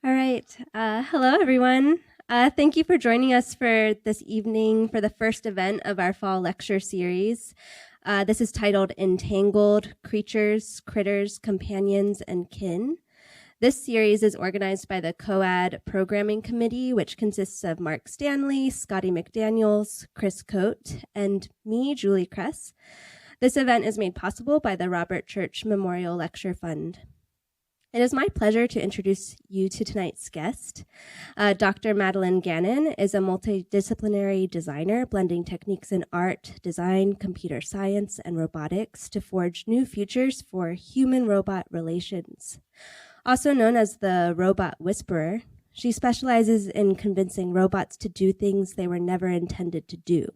All right. Hello, everyone. Thank you for joining us for this evening for the first event of our fall lecture series. This is titled Entangled Creatures, Critters, Companions, and Kin. This series is organized by the COAD Programming Committee, which consists of Mark Stanley, Scotty McDaniels, Chris Coate, and me, Julie Kress. This event is made possible by the Robert Church Memorial Lecture Fund. It is my pleasure to introduce you to tonight's guest. Dr. Madeline Gannon is a multidisciplinary designer blending techniques in art, design, computer science, and robotics to forge new futures for human-robot relations. Also known as the robot whisperer, she specializes in convincing robots to do things they were never intended to do,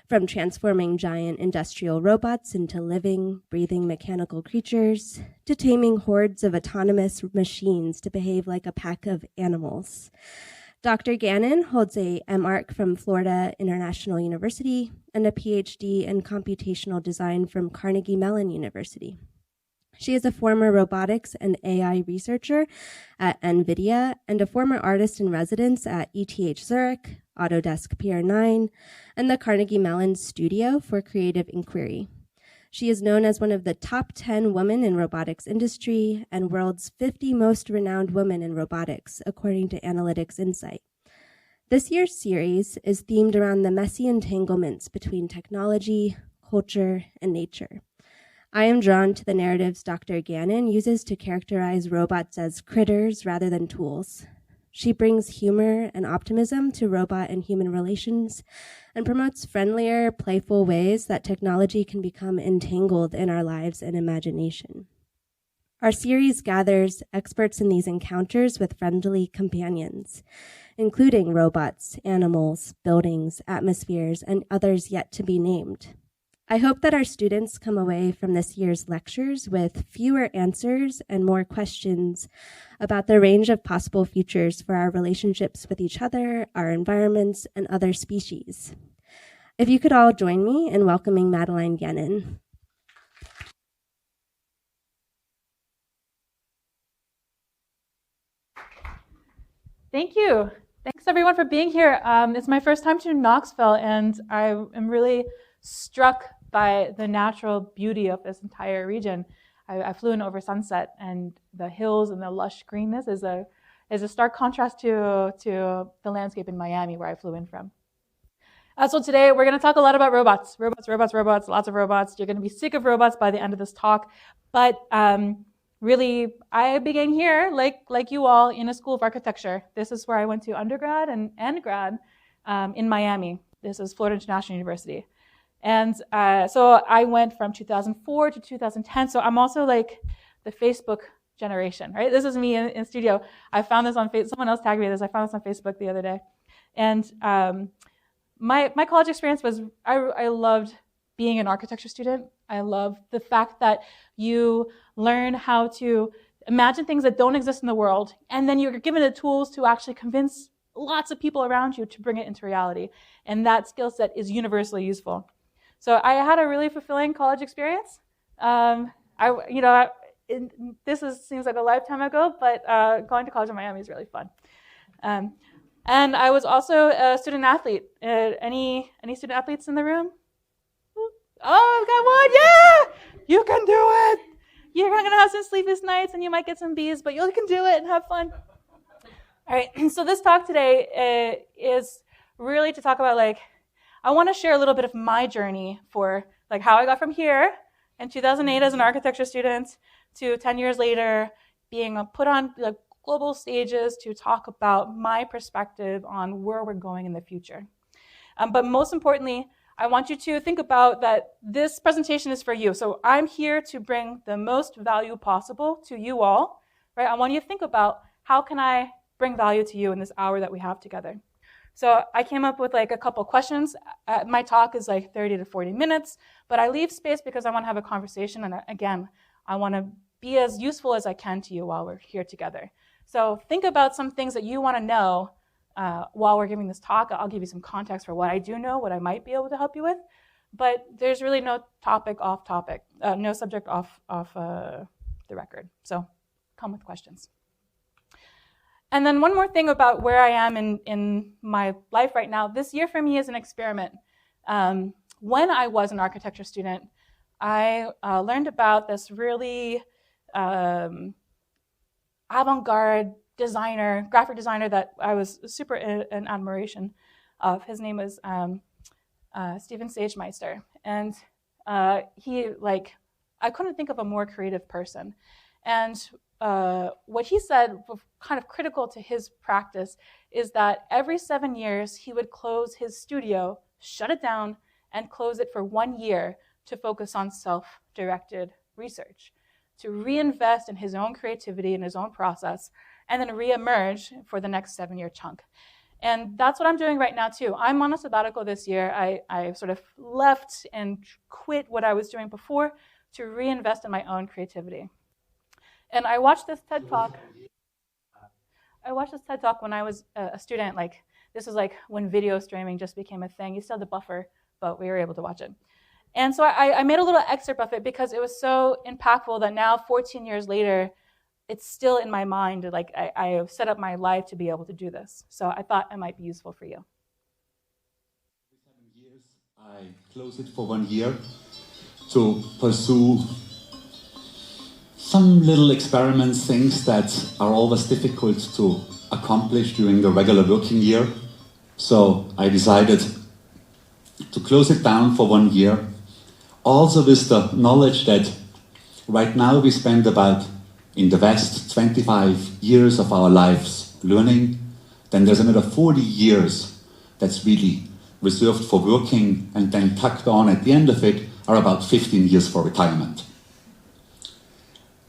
from transforming giant industrial robots into living, breathing mechanical creatures, to taming hordes of autonomous machines to behave like a pack of animals. Dr. Gannon holds a M.Arch from Florida International University and a Ph.D. in computational design from Carnegie Mellon University. She is a former robotics and AI researcher at NVIDIA and a former artist in residence at ETH Zurich, Autodesk Pier 9, and the Carnegie Mellon Studio for Creative Inquiry. She is known as one of the top 10 women in robotics industry and world's 50 most renowned women in robotics, according to Analytics Insight. This year's series is themed around the messy entanglements between technology, culture, and nature. I am drawn to the narratives Dr. Gannon uses to characterize robots as critters rather than tools. She brings humor and optimism to robot and human relations and promotes friendlier, playful ways that technology can become entangled in our lives and imagination. Our series gathers experts in these encounters with friendly companions, including robots, animals, buildings, atmospheres, and others yet to be named. I hope that our students come away from this year's lectures with fewer answers and more questions about the range of possible futures for our relationships with each other, our environments, and other species. If you could all join me in welcoming Madeline Gannon. Thank you. Thanks everyone for being here. It's my first time to Knoxville, and I am really struck by the natural beauty of this entire region. I flew in over sunset, and the hills and the lush greenness is a stark contrast to the landscape in Miami, where I flew in from. So today we're going to talk a lot about robots, lots of robots. You're going to be sick of robots by the end of this talk, but really, I began here, like you all, in a school of architecture. This is where I went to undergrad and grad in Miami. This is Florida International University. And so I went from 2004 to 2010. So I'm also like the Facebook generation, right? This is me in studio. I found this on Facebook. Someone else tagged me this. I found this on Facebook the other day. And my college experience was, I loved being an architecture student. I love the fact that you learn how to imagine things that don't exist in the world, and then you're given the tools to actually convince lots of people around you to bring it into reality. And that skill set is universally useful. So I had a really fulfilling college experience. Seems like a lifetime ago, but going to college in Miami is really fun. And I was also a student athlete. Any student athletes in the room? Oh, I've got one. Yeah, you can do it. You're going to have some sleepless nights, and you might get some B's, but you can do it and have fun. All right. So this talk today is really to talk about I want to share a little bit of my journey for how I got from here in 2008 as an architecture student to 10 years later being put on global stages to talk about my perspective on where we're going in the future. But most importantly, I want you to think about that this presentation is for you. So I'm here to bring the most value possible to you all, right? I want you to think about how can I bring value to you in this hour that we have together. So I came up with a couple questions. My talk is 30 to 40 minutes, but I leave space because I want to have a conversation. And again, I want to be as useful as I can to you while we're here together. So think about some things that you want to know while we're giving this talk. I'll give you some context for what I do know, what I might be able to help you with. But there's really no topic off topic, no subject off the record. So come with questions. And then one more thing about where I am in my life right now. This year for me is an experiment. When I was an architecture student, I learned about this really avant-garde designer, graphic designer that I was super in admiration of. His name was Steven Sagemeister. And he, like, I couldn't think of a more creative person. And what he said, kind of critical to his practice, is that every 7 years he would close his studio, shut it down, and close it for 1 year to focus on self-directed research, to reinvest in his own creativity and his own process, and then reemerge for the next 7-year chunk. And that's what I'm doing right now too. I'm on a sabbatical this year. I sort of left and quit what I was doing before to reinvest in my own creativity. And I watched this TED Talk. When I was a student. Like, this was like when video streaming just became a thing. You still had the buffer, but we were able to watch it. And so I made a little excerpt of it because it was so impactful that now, 14 years later, it's still in my mind. Like, I have set up my life to be able to do this. So I thought it might be useful for you. Every 7 years, I close it for 1 year to pursue some little experiments, things that are always difficult to accomplish during the regular working year. So I decided to close it down for 1 year, also with the knowledge that right now we spend about, in the West, 25 years of our lives learning. Then there's another 40 years that's really reserved for working, and then tucked on at the end of it are about 15 years for retirement.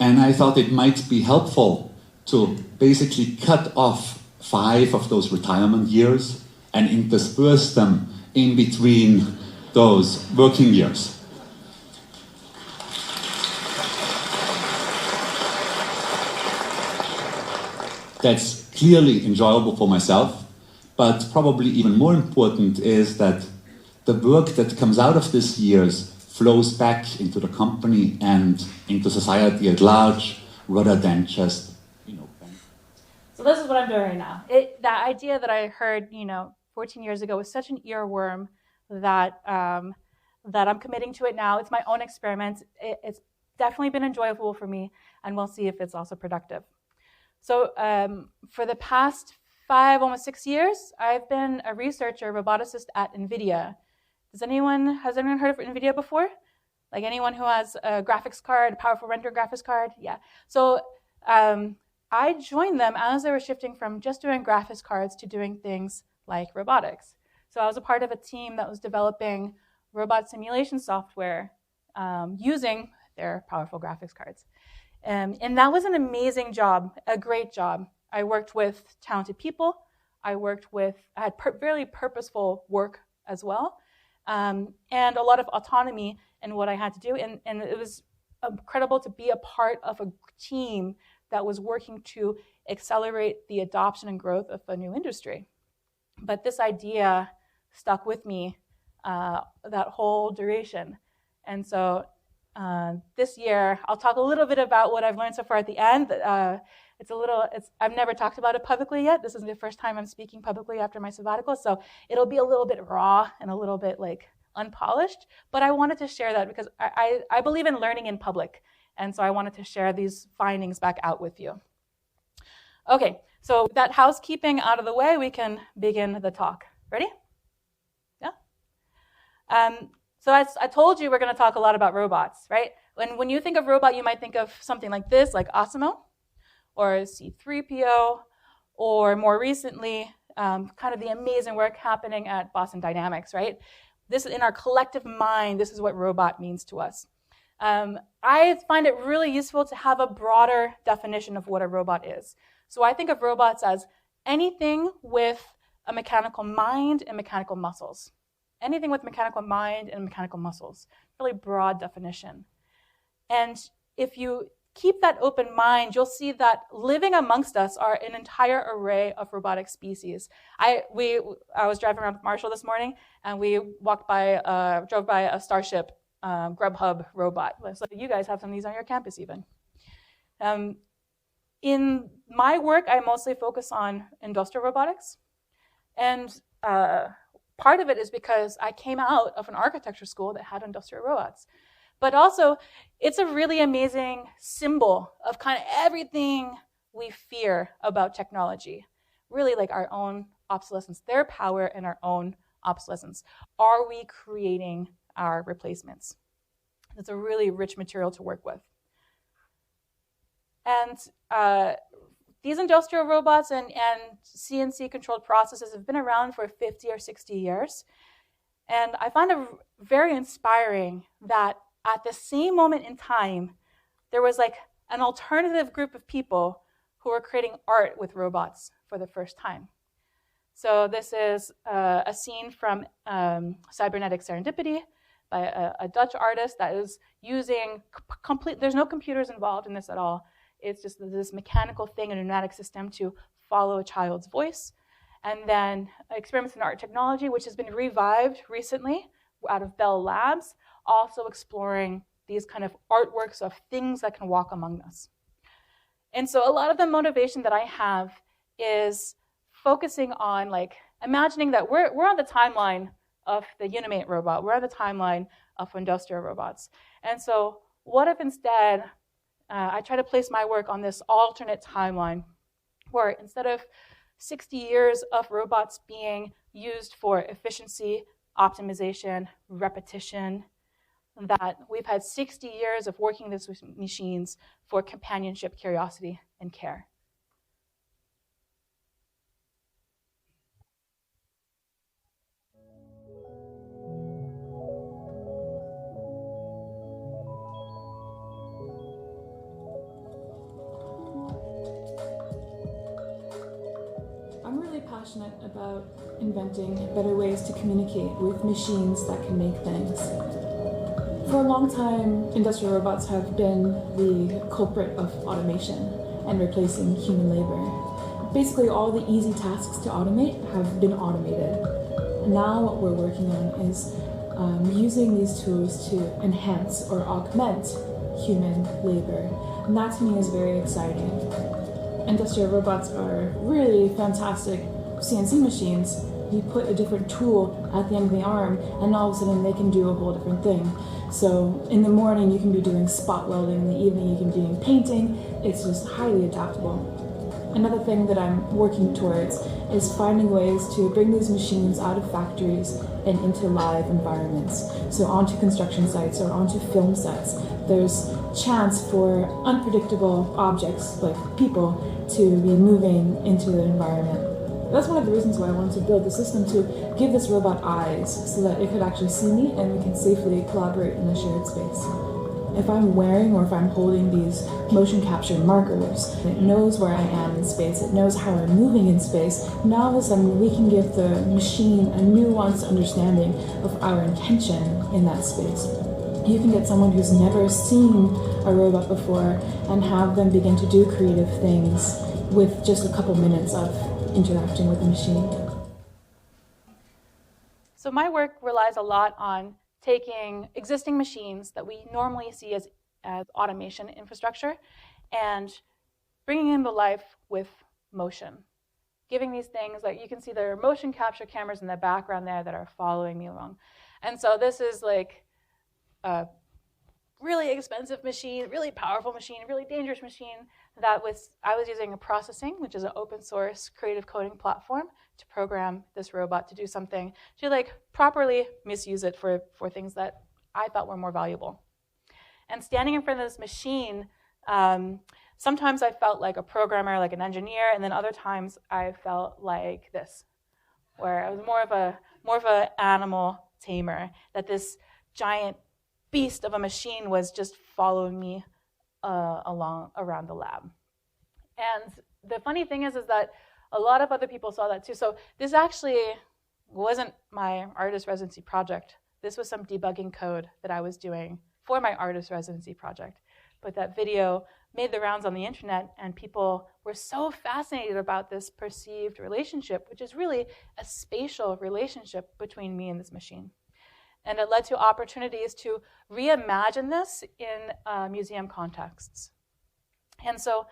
And I thought it might be helpful to basically cut off 5 of those retirement years and intersperse them in between those working years. That's clearly enjoyable for myself, but probably even more important is that the work that comes out of these years flows back into the company and into society at large, rather than just, So this is what I'm doing right now. That idea that I heard, 14 years ago was such an earworm that that I'm committing to it now. It's my own experiment. It's definitely been enjoyable for me, and we'll see if it's also productive. So for the past 5, almost 6 years, I've been a researcher, roboticist at NVIDIA. Has anyone heard of NVIDIA before? Like, anyone who has a graphics card, a powerful render graphics card? Yeah. So I joined them as they were shifting from just doing graphics cards to doing things like robotics. So I was a part of a team that was developing robot simulation software using their powerful graphics cards. And that was an amazing job, a great job. I worked with talented people. I had really purposeful work as well, and a lot of autonomy in what I had to do. And it was incredible to be a part of a team that was working to accelerate the adoption and growth of a new industry. But this idea stuck with me that whole duration. And so this year, I'll talk a little bit about what I've learned so far at the end. I've never talked about it publicly yet. This is the first time I'm speaking publicly after my sabbatical, so it'll be a little bit raw and a little bit unpolished, but I wanted to share that because I believe in learning in public, and so I wanted to share these findings back out with you. Okay, so with that housekeeping out of the way, we can begin the talk. Ready? Yeah? So as I told you, we're going to talk a lot about robots, right? When you think of robot, you might think of something like this, like Osimo, or C3PO, or more recently, kind of the amazing work happening at Boston Dynamics, right? This is in our collective mind, this is what robot means to us. I find it really useful to have a broader definition of what a robot is. So I think of robots as anything with a mechanical mind and mechanical muscles. Anything with mechanical mind and mechanical muscles. Really broad definition. And if you keep that open mind, you'll see that living amongst us are an entire array of robotic species. I was driving around with Marshall this morning, and we drove by a Starship Grubhub robot. So you guys have some of these on your campus even. In my work, I mostly focus on industrial robotics. And part of it is because I came out of an architecture school that had industrial robots. But also, it's a really amazing symbol of kind of everything we fear about technology. Really like our own obsolescence, their power and our own obsolescence. Are we creating our replacements? It's a really rich material to work with. And these industrial robots and CNC-controlled processes have been around for 50 or 60 years. And I find it very inspiring that at the same moment in time, there was like an alternative group of people who were creating art with robots for the first time. So this is a scene from Cybernetic Serendipity by a Dutch artist that is using there's no computers involved in this at all. It's just this mechanical thing, a pneumatic system to follow a child's voice. And then experiments in art technology, which has been revived recently out of Bell Labs, also exploring these kind of artworks of things that can walk among us. And so a lot of the motivation that I have is focusing on like imagining that we're on the timeline of the Unimate robot. We're on the timeline of industrial robots. And so what if instead I try to place my work on this alternate timeline where instead of 60 years of robots being used for efficiency, optimization, repetition, that we've had 60 years of working this with machines for companionship, curiosity, and care. I'm really passionate about inventing better ways to communicate with machines that can make things. For a long time, industrial robots have been the culprit of automation and replacing human labor. Basically, all the easy tasks to automate have been automated. Now what we're working on is using these tools to enhance or augment human labor. And that to me is very exciting. Industrial robots are really fantastic CNC machines. You put a different tool at the end of the arm and all of a sudden they can do a whole different thing. So in the morning you can be doing spot welding, in the evening you can be doing painting. It's just highly adaptable. Another thing that I'm working towards is finding ways to bring these machines out of factories and into live environments. So onto construction sites or onto film sets. There's chance for unpredictable objects like people to be moving into the environment. That's one of the reasons why I wanted to build the system, to give this robot eyes so that it could actually see me and we can safely collaborate in a shared space. If I'm wearing or if I'm holding these motion capture markers, it knows where I am in space, it knows how I'm moving in space. Now all of a sudden we can give the machine a nuanced understanding of our intention in that space. You can get someone who's never seen a robot before and have them begin to do creative things with just a couple minutes of interacting with the machine. So my work relies a lot on taking existing machines that we normally see as automation infrastructure and bringing them to life with motion. Giving these things, like you can see there are motion capture cameras in the background there that are following me along. And so this is like a really expensive machine, really powerful machine, really dangerous machine that I was using a processing, which is an open source creative coding platform, to program this robot to do something, to like properly misuse it for things that I thought were more valuable. And standing in front of this machine, sometimes I felt like a programmer, like an engineer, and then other times I felt like this, where I was more of an animal tamer, that this giant beast of a machine was just following me around the lab. And the funny thing is that a lot of other people saw that too. So this actually wasn't my artist residency project. This was some debugging code that I was doing for my artist residency project. But that video made the rounds on the internet, and people were so fascinated about this perceived relationship, which is really a spatial relationship between me and this machine. And it led to opportunities to reimagine this in museum contexts. And so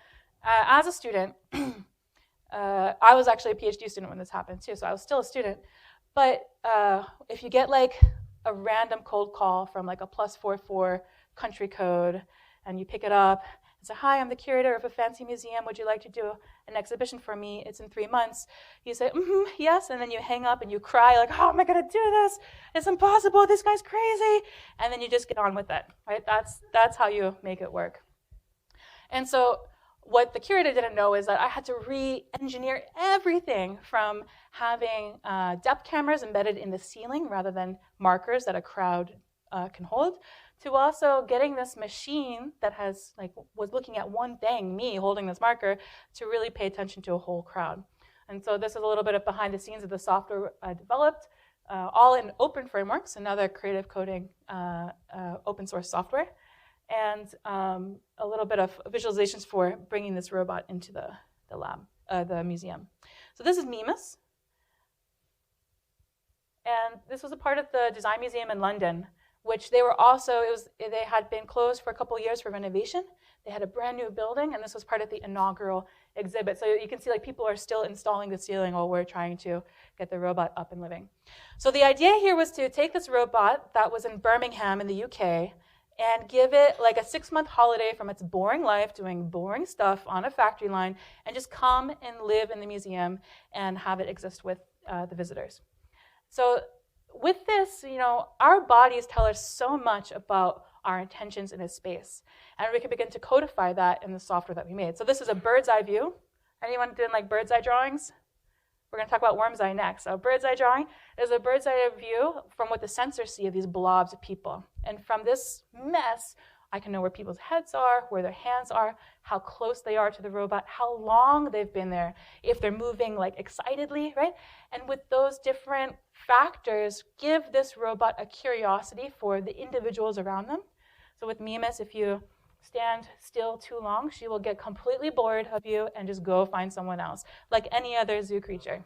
as a student, I was actually a PhD student when this happened too, so I was still a student. But if you get like a random cold call from like a +44 country code, and you pick it up and say, "Hi, I'm the curator of a fancy museum. Would you like to do an exhibition for me? It's in 3 months." You say, "Yes," and then you hang up and you cry like, "How am I going to do this? It's impossible. This guy's crazy." And then you just get on with it, right? That's how you make it work. And so what the curator didn't know is that I had to re-engineer everything from having depth cameras embedded in the ceiling rather than markers that a crowd can hold, to also getting this machine that was looking at one thing, me holding this marker, to really pay attention to a whole crowd. And so this is a little bit of behind the scenes of the software I developed, all in open frameworks, another creative coding open source software, and a little bit of visualizations for bringing this robot into the lab, the museum. So this is Mimas. And this was a part of the Design Museum in London, which they had been closed for a couple of years for renovation. They had a brand new building, and this was part of the inaugural exhibit. So you can see like people are still installing the ceiling while we're trying to get the robot up and living. So the idea here was to take this robot that was in Birmingham in the UK and give it like a 6-month holiday from its boring life, doing boring stuff on a factory line, and just come and live in the museum and have it exist with the visitors. So with this, our bodies tell us so much about our intentions in a space, and we can begin to codify that in the software that we made. So this is a bird's eye view. Anyone doing like bird's eye drawings? We're going to talk about worm's eye next. So bird's eye drawing is a bird's eye view from what the sensors see of these blobs of people. And from this mess, I can know where people's heads are, where their hands are, how close they are to the robot, how long they've been there, if they're moving like excitedly, right? And with those different factors, give this robot a curiosity for the individuals around them. So with Mimas, if you stand still too long, she will get completely bored of you and just go find someone else, like any other zoo creature.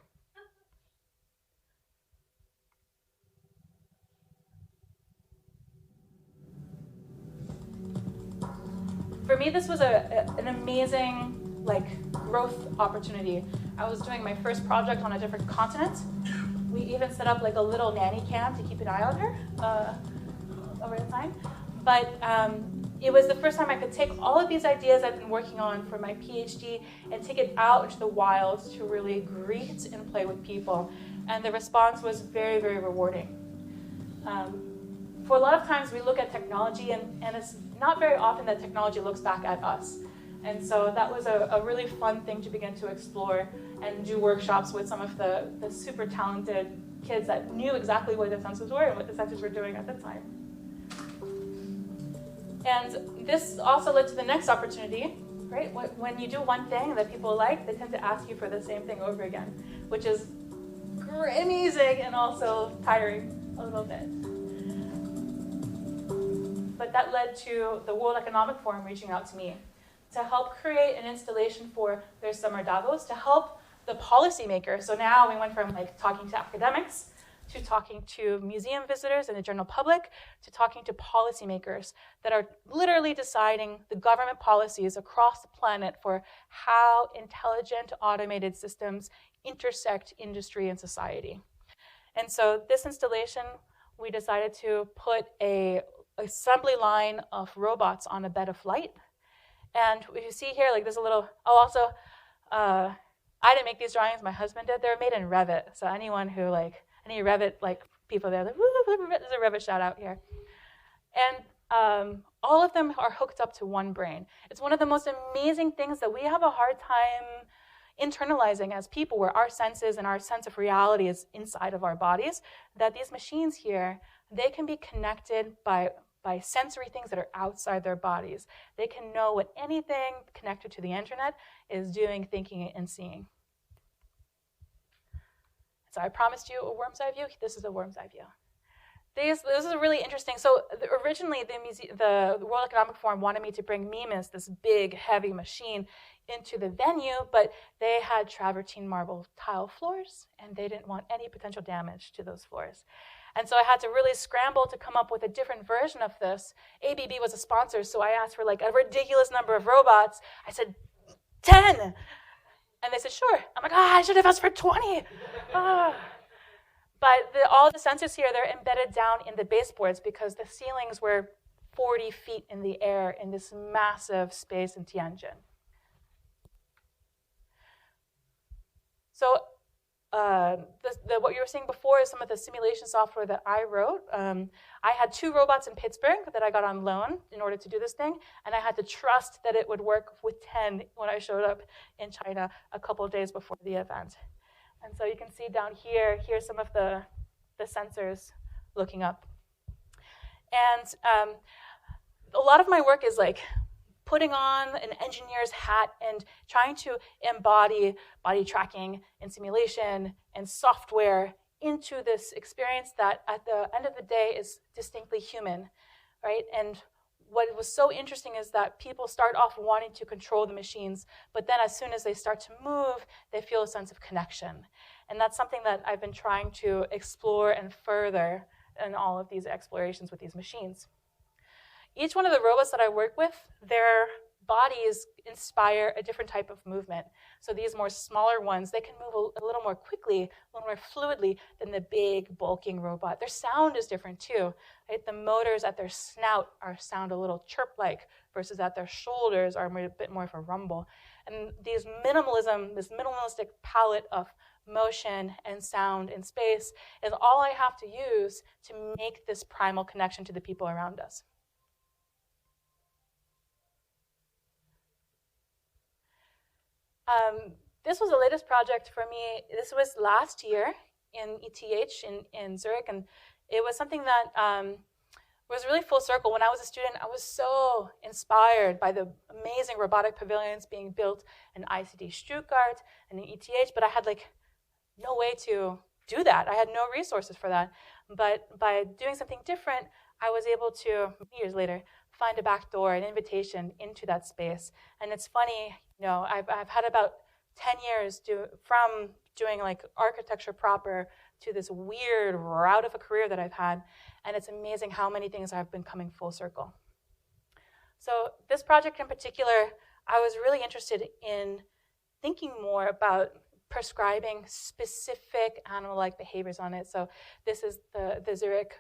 For me, this was an amazing growth opportunity. I was doing my first project on a different continent. We even set up like a little nanny cam to keep an eye on her over the time. But it was the first time I could take all of these ideas I've been working on for my PhD and take it out into the wild to really greet and play with people. And the response was very, very rewarding. For a lot of times we look at technology and it's not very often that technology looks back at us. And so that was a really fun thing to begin to explore and do workshops with some of the super talented kids that knew exactly what the sensors were and what the sensors were doing at the time. And this also led to the next opportunity, right? When you do one thing that people like, they tend to ask you for the same thing over again, which is amazing and also tiring a little bit. But that led to the World Economic Forum reaching out to me to help create an installation for their summer Davos to help the policymakers. So now we went from talking to academics to talking to museum visitors and the general public, to talking to policymakers that are literally deciding the government policies across the planet for how intelligent automated systems intersect industry and society. And so this installation, we decided to put an assembly line of robots on a bed of light. And you see here, there's a little, I didn't make these drawings, my husband did. They're made in Revit. So anyone who any Revit people there, there's a Revit shout out here. And all of them are hooked up to one brain. It's one of the most amazing things that we have a hard time internalizing as people, where our senses and our sense of reality is inside of our bodies, that these machines here, they can be connected by sensory things that are outside their bodies. They can know what anything connected to the internet is doing, thinking, and seeing. So I promised you a worm's eye view. This is a worm's eye view. This is really interesting. So originally, the World Economic Forum wanted me to bring Mimas, this big, heavy machine, into the venue, but they had travertine marble tile floors, and they didn't want any potential damage to those floors. And so I had to really scramble to come up with a different version of this. ABB was a sponsor, so I asked for a ridiculous number of robots. I said, 10. And they said, sure. I'm like, I should have asked for 20. Ah. But all the sensors here, they're embedded down in the baseboards because the ceilings were 40 feet in the air in this massive space in Tianjin. So what you were seeing before is some of the simulation software that I wrote. I had 2 robots in Pittsburgh that I got on loan in order to do this thing, and I had to trust that it would work with 10 when I showed up in China a couple of days before the event. And so you can see down here, here's some of the sensors looking up. And a lot of my work is like putting on an engineer's hat and trying to embody body tracking and simulation and software into this experience that at the end of the day is distinctly human, right? And what was so interesting is that people start off wanting to control the machines, but then as soon as they start to move, they feel a sense of connection. And that's something that I've been trying to explore and further in all of these explorations with these machines. Each one of the robots that I work with, their bodies inspire a different type of movement. So these more smaller ones, they can move a little more quickly, a little more fluidly than the big, bulking robot. Their sound is different too, right? The motors at their snout sound a little chirp-like versus at their shoulders are a bit more of a rumble. And this minimalistic palette of motion and sound and space is all I have to use to make this primal connection to the people around us. This was the latest project for me. This was last year in ETH in Zurich, and it was something that was really full circle. When I was a student, I was so inspired by the amazing robotic pavilions being built in ICD Stuttgart and in ETH, but I had like no way to do that. I had no resources for that. But by doing something different, I was able to, years later, find a back door, an invitation into that space. And it's funny, I've had about 10 years from doing like architecture proper to this weird route of a career that I've had. And it's amazing how many things have been coming full circle. So this project in particular, I was really interested in thinking more about prescribing specific animal-like behaviors on it. So this is the Zurich,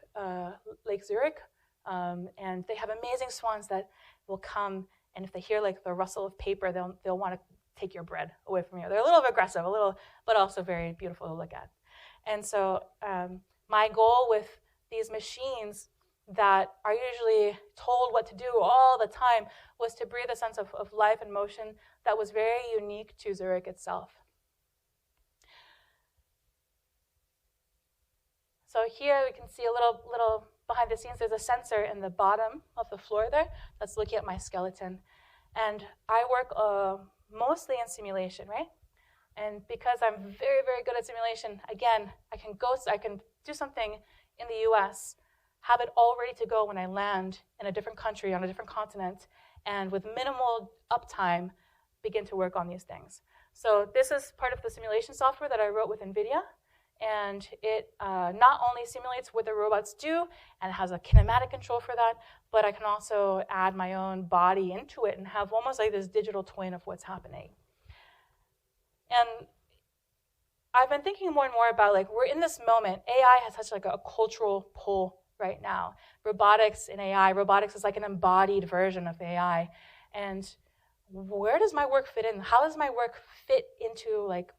Lake Zurich, and they have amazing swans that will come, and if they hear like the rustle of paper, they'll want to take your bread away from you. They're a little aggressive, but also very beautiful to look at. And so my goal with these machines that are usually told what to do all the time was to breathe a sense of life and motion that was very unique to Zurich itself. So here we can see a little behind the scenes. There's a sensor in the bottom of the floor there that's looking at my skeleton. And I work mostly in simulation, right? And because I'm very, very good at simulation, again, I can do something in the US, have it all ready to go when I land in a different country, on a different continent, and with minimal uptime, begin to work on these things. So this is part of the simulation software that I wrote with NVIDIA. And it not only simulates what the robots do and has a kinematic control for that, but I can also add my own body into it and have almost like this digital twin of what's happening. And I've been thinking more and more about, like, we're in this moment. AI has such like a cultural pull right now. Robotics and AI, robotics is like an embodied version of AI. And where does my work fit in? How does my work fit into like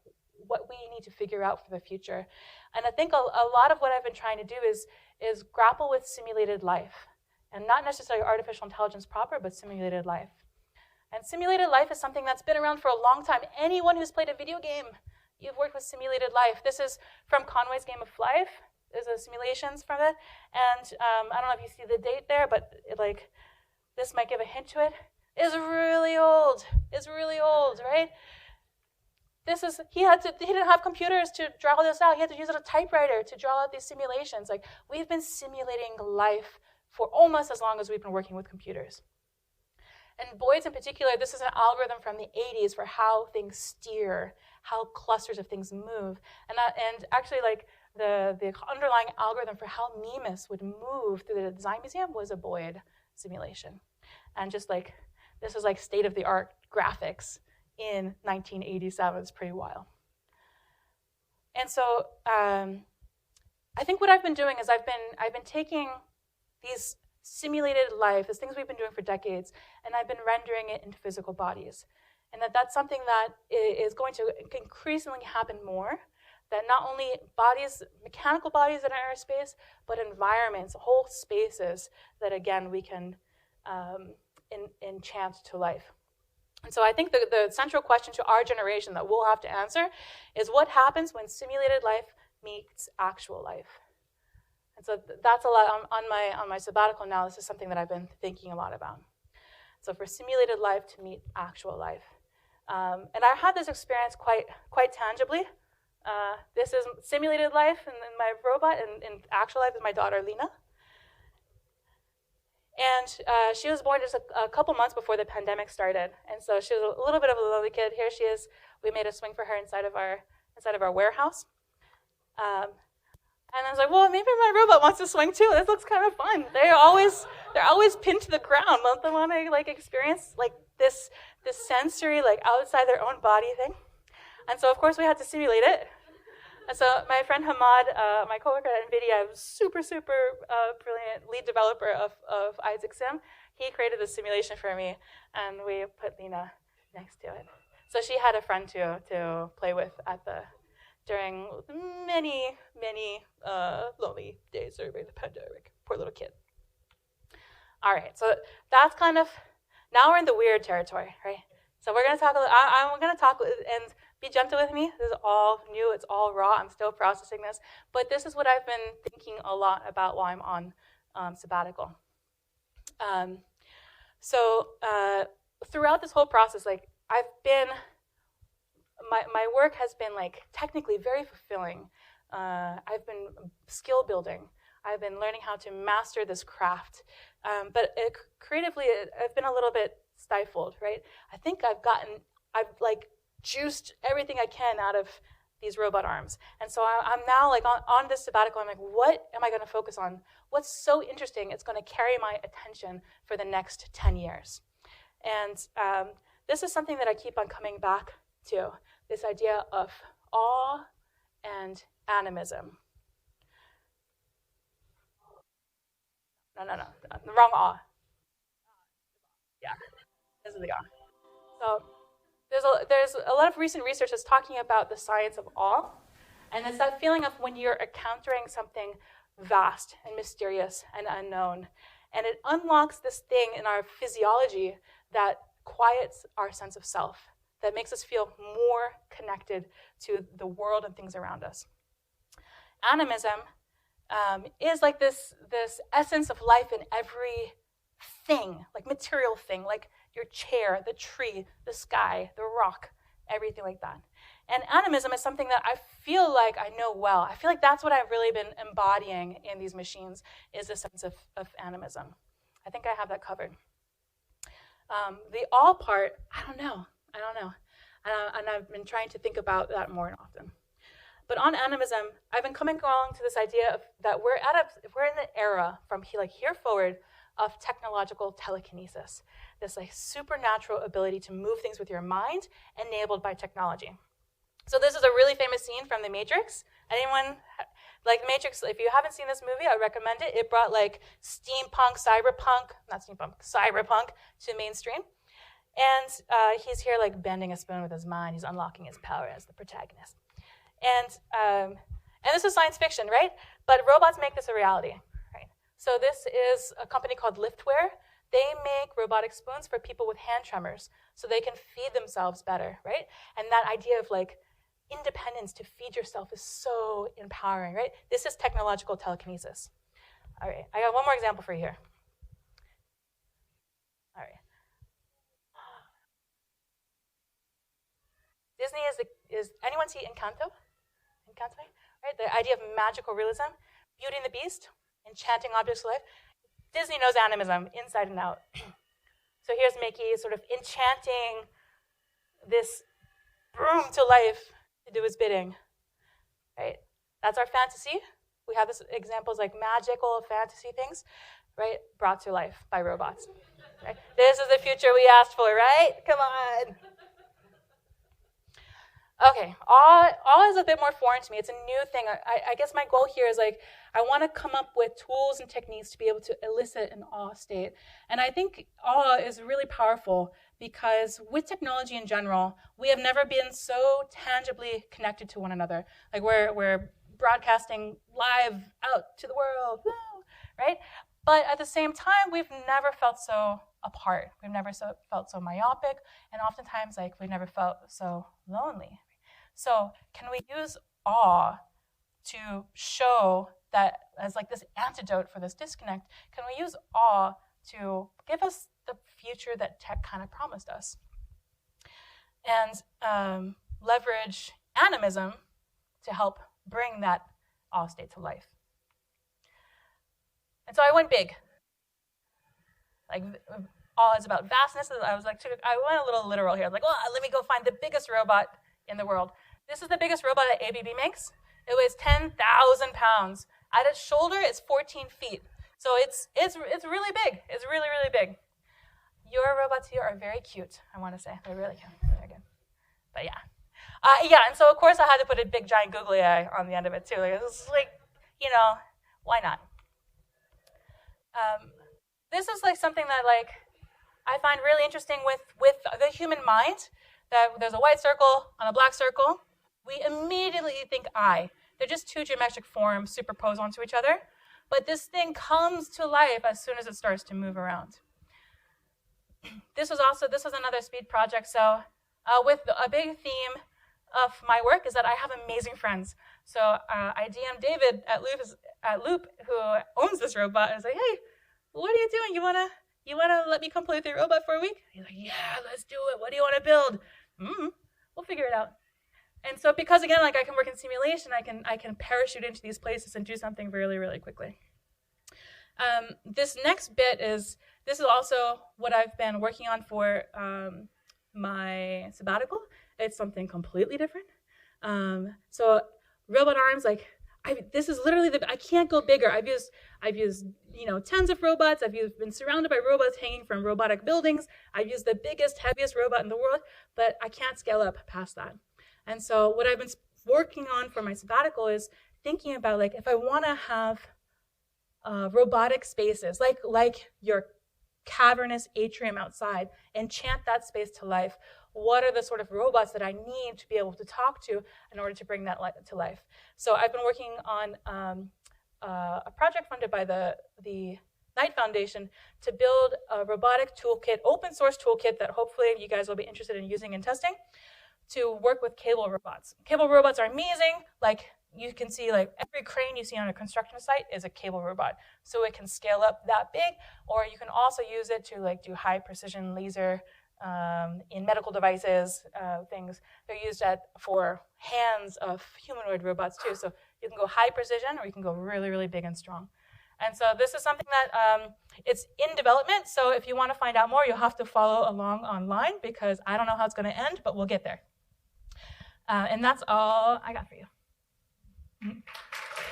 what we need to figure out for the future? And I think a lot of what I've been trying to do is grapple with simulated life, and not necessarily artificial intelligence proper, but simulated life. And simulated life is something that's been around for a long time. Anyone who's played a video game, you've worked with simulated life. This is from Conway's Game of Life. There's a simulations from it. And I don't know if you see the date there, but this might give a hint to it. It's really old. It's really old, right? He didn't have computers to draw this out. He had to use a typewriter to draw out these simulations. Like, we've been simulating life for almost as long as we've been working with computers. And Boyd's in particular, this is an algorithm from the 80s for how things steer, how clusters of things move. And actually, like, the underlying algorithm for how Mimas would move through the design museum was a Boyd simulation. And just like, this is like state-of-the-art graphics in 1987. It's pretty wild. And so I think what I've been doing is I've been taking these simulated life, these things we've been doing for decades, and I've been rendering it into physical bodies. And that's something that is going to increasingly happen more, that not only bodies, mechanical bodies that are in our space, but environments, whole spaces that, again, we can enchant to life. And so I think the central question to our generation that we'll have to answer is what happens when simulated life meets actual life? And so that's a lot on my sabbatical now. This is something that I've been thinking a lot about. So for simulated life to meet actual life. And I had this experience quite tangibly. This is simulated life and my robot, and in actual life is my daughter, Lena. And she was born just a couple months before the pandemic started. And so she was a little bit of a lonely kid. Here she is. We made a swing for her inside of our warehouse. And I was like, well, maybe my robot wants to swing too. This looks kind of fun. They're always pinned to the ground. Don't they want to experience this sensory outside their own body thing? And so of course we had to simulate it. And so my friend Hamad, my coworker at NVIDIA, was super brilliant lead developer of Isaac Sim. He created the simulation for me, and we put Lena next to it. So she had a friend to play with during many lonely days during the pandemic. Poor little kid. All right, so that's kind of, now we're in the weird territory, right? So we're going to talk, I'm going to talk, and be gentle with me. This is all new, it's all raw. I'm still processing this. But this is what I've been thinking a lot about while I'm on sabbatical. So throughout this whole process, my work has been technically very fulfilling. I've been skill building. I've been learning how to master this craft. But creatively, I've been a little bit stifled, right? I think I've juiced everything I can out of these robot arms. And so I'm now on this sabbatical, I'm what am I going to focus on? What's so interesting? It's going to carry my attention for the next 10 years. And this is something that I keep on coming back to, this idea of awe and animism. No, the wrong awe. Yeah, this is the awe. So there's a lot of recent research that's talking about the science of awe, and it's that feeling of when you're encountering something vast and mysterious and unknown, and it unlocks this thing in our physiology that quiets our sense of self, that makes us feel more connected to the world and things around us. Animism is this essence of life in every thing, material thing, your chair, the tree, the sky, the rock, everything like that. And animism is something that I feel like I know well. I feel like that's what I've really been embodying in these machines, is a sense of animism. I think I have that covered. The all part, I don't know. And I've been trying to think about that more and often. But on animism, I've been coming along to this idea of that we're in an era from here forward of technological telekinesis, this supernatural ability to move things with your mind enabled by technology. So this is a really famous scene from The Matrix. Anyone The Matrix? If you haven't seen this movie, I recommend it. It brought cyberpunk to mainstream. And he's here bending a spoon with his mind. He's unlocking his power as the protagonist. And this is science fiction, right? But robots make this a reality, right? So this is a company called Liftware. They make robotic spoons for people with hand tremors so they can feed themselves better, right? And that idea of independence to feed yourself is so empowering, right? This is technological telekinesis. All right, I got one more example for you here. All right. Disney is anyone see Encanto? Encanto, right? The idea of magical realism, Beauty and the Beast, enchanting objects of life. Disney knows animism inside and out. So here's Mickey sort of enchanting this broom to life to do his bidding, right? That's our fantasy. We have this examples magical fantasy things, right? Brought to life by robots, right? This is the future we asked for, right? Come on. Okay, awe is a bit more foreign to me. It's a new thing. I guess my goal here is like, I want to come up with tools and techniques to be able to elicit an awe state. And I think awe is really powerful because with technology in general, we have never been so tangibly connected to one another. Like we're broadcasting live out to the world, woo, right? But at the same time, we've never felt so apart. We've never felt so myopic, and oftentimes, like, we've never felt so lonely. So can we use awe to show that as like this antidote for this disconnect? Can we use awe to give us the future that tech kind of promised us? And leverage animism to help bring that awe state to life. And so I went big. Like, awe is about vastness. I went a little literal here. I was like, well, let me go find the biggest robot in the world. This is the biggest robot that ABB makes. It weighs 10,000 pounds. At its shoulder, it's 14 feet. So it's really big. It's really, really big. Your robots here are very cute, I want to say. They're really cute. They're good. But yeah. And so, of course, I had to put a big, giant googly eye on the end of it, too. Like, it's like, why not? This is like something that like I find really interesting with the human mind, that there's a white circle on a black circle. We immediately think I. They're just two geometric forms superposed onto each other. But this thing comes to life as soon as it starts to move around. This was another speed project. So with a big theme of my work is that I have amazing friends. So I DM'd David at Loop, who owns this robot, and I was like, hey, what are you doing? You wanna let me come play with your robot for a week? He's like, yeah, let's do it. What do you want to build? We'll figure it out. And so because again, like I can work in simulation, I can parachute into these places and do something really, really quickly. This next bit is also what I've been working on for my sabbatical. It's something completely different. So robot arms, like this is literally I can't go bigger. I've used tens of robots. I've been surrounded by robots hanging from robotic buildings. I've used the biggest, heaviest robot in the world, but I can't scale up past that. And so what I've been working on for my sabbatical is thinking about like if I want to have robotic spaces, like your cavernous atrium outside, enchant that space to life. What are the sort of robots that I need to be able to talk to in order to bring that to life? So I've been working on a project funded by the Knight Foundation to build a robotic toolkit, open source toolkit that hopefully you guys will be interested in using and testing to work with cable robots. Cable robots are amazing. Like you can see, like every crane you see on a construction site is a cable robot. So it can scale up that big, or you can also use it to like do high precision laser in medical devices, things. They're used for hands of humanoid robots too. So you can go high precision or you can go really, really big and strong. And so this is something that it's in development. So if you want to find out more, you'll have to follow along online because I don't know how it's going to end, but we'll get there. And that's all I got for you.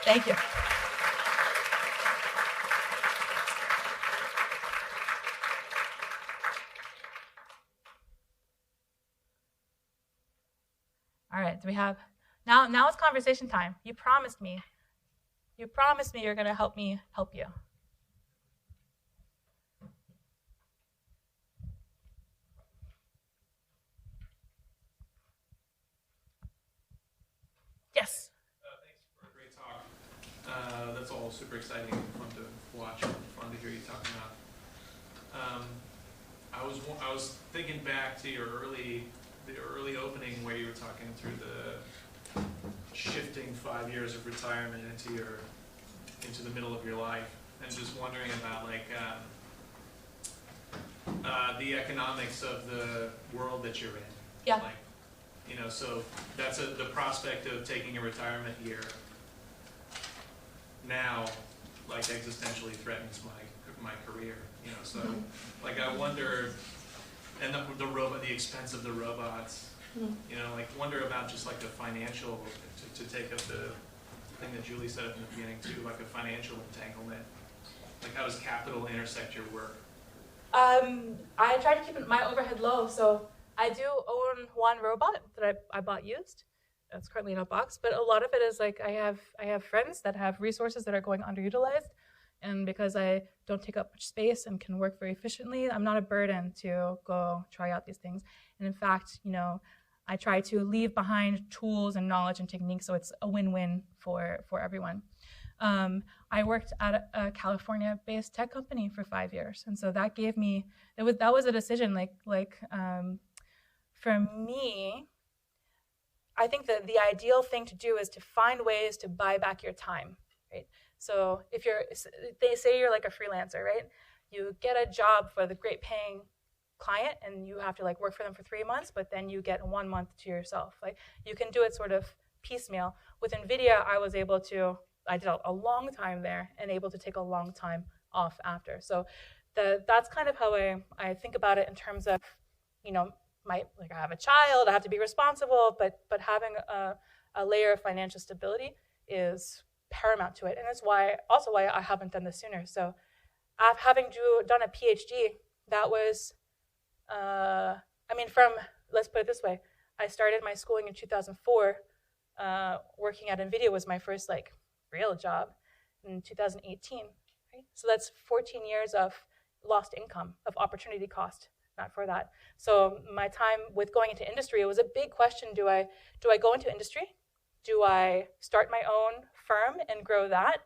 Thank you. All right, do we have, now it's conversation time. You promised me you're going to help me help you. Yes? Thanks for a great talk. That's all super exciting and fun to watch, fun to hear you talk about. I was thinking back to the early opening where you were talking through the shifting 5 years of retirement into the middle of your life, and just wondering about like the economics of the world that you're in. Yeah. Like, so that's the prospect of taking a retirement year now, like existentially threatens my career. So like I wonder, and the expense of the robots. Like wonder about just like the financial, to take up the thing that Julie said in the beginning too, like a financial entanglement. Like how does capital intersect your work? I try to keep my overhead low, so I do own one robot that I bought used. It's currently in a box, but a lot of it is like I have friends that have resources that are going underutilized, and because I don't take up much space and can work very efficiently, I'm not a burden to go try out these things. And in fact, I try to leave behind tools and knowledge and techniques, so it's a win-win for everyone. I worked at a California-based tech company for 5 years, and so that gave me that was a decision. For me, I think that the ideal thing to do is to find ways to buy back your time, right? So if they say you're like a freelancer, right? You get a job for the great paying client and you have to like work for them for 3 months, but then you get 1 month to yourself. Like you can do it sort of piecemeal. With NVIDIA, I did a long time there and able to take a long time off after. So that's kind of how I think about it in terms of, I have a child, I have to be responsible, but having a layer of financial stability is paramount to it. And that's why I haven't done this sooner. So having done a Ph.D., that was, let's put it this way. I started my schooling in 2004. Working at NVIDIA was my first real job in 2018. Right? So that's 14 years of lost income, of opportunity cost. Not for that. So my time with going into industry, it was a big question. Do I go into industry? Do I start my own firm and grow that?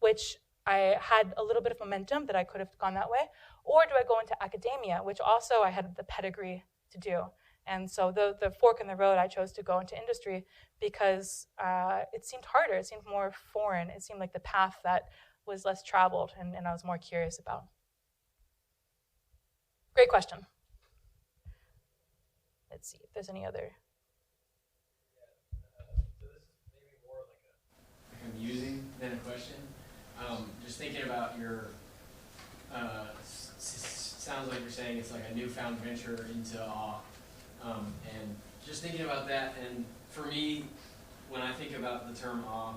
Which I had a little bit of momentum that I could have gone that way. Or do I go into academia, which also I had the pedigree to do. And so the fork in the road, I chose to go into industry because it seemed harder. It seemed more foreign. It seemed like the path that was less traveled and I was more curious about. Great question. Let's see if there's any other. So this is maybe more like a musing than a question. Just thinking about your, sounds like you're saying it's like a newfound venture into awe. And just thinking about that, and for me, when I think about the term awe,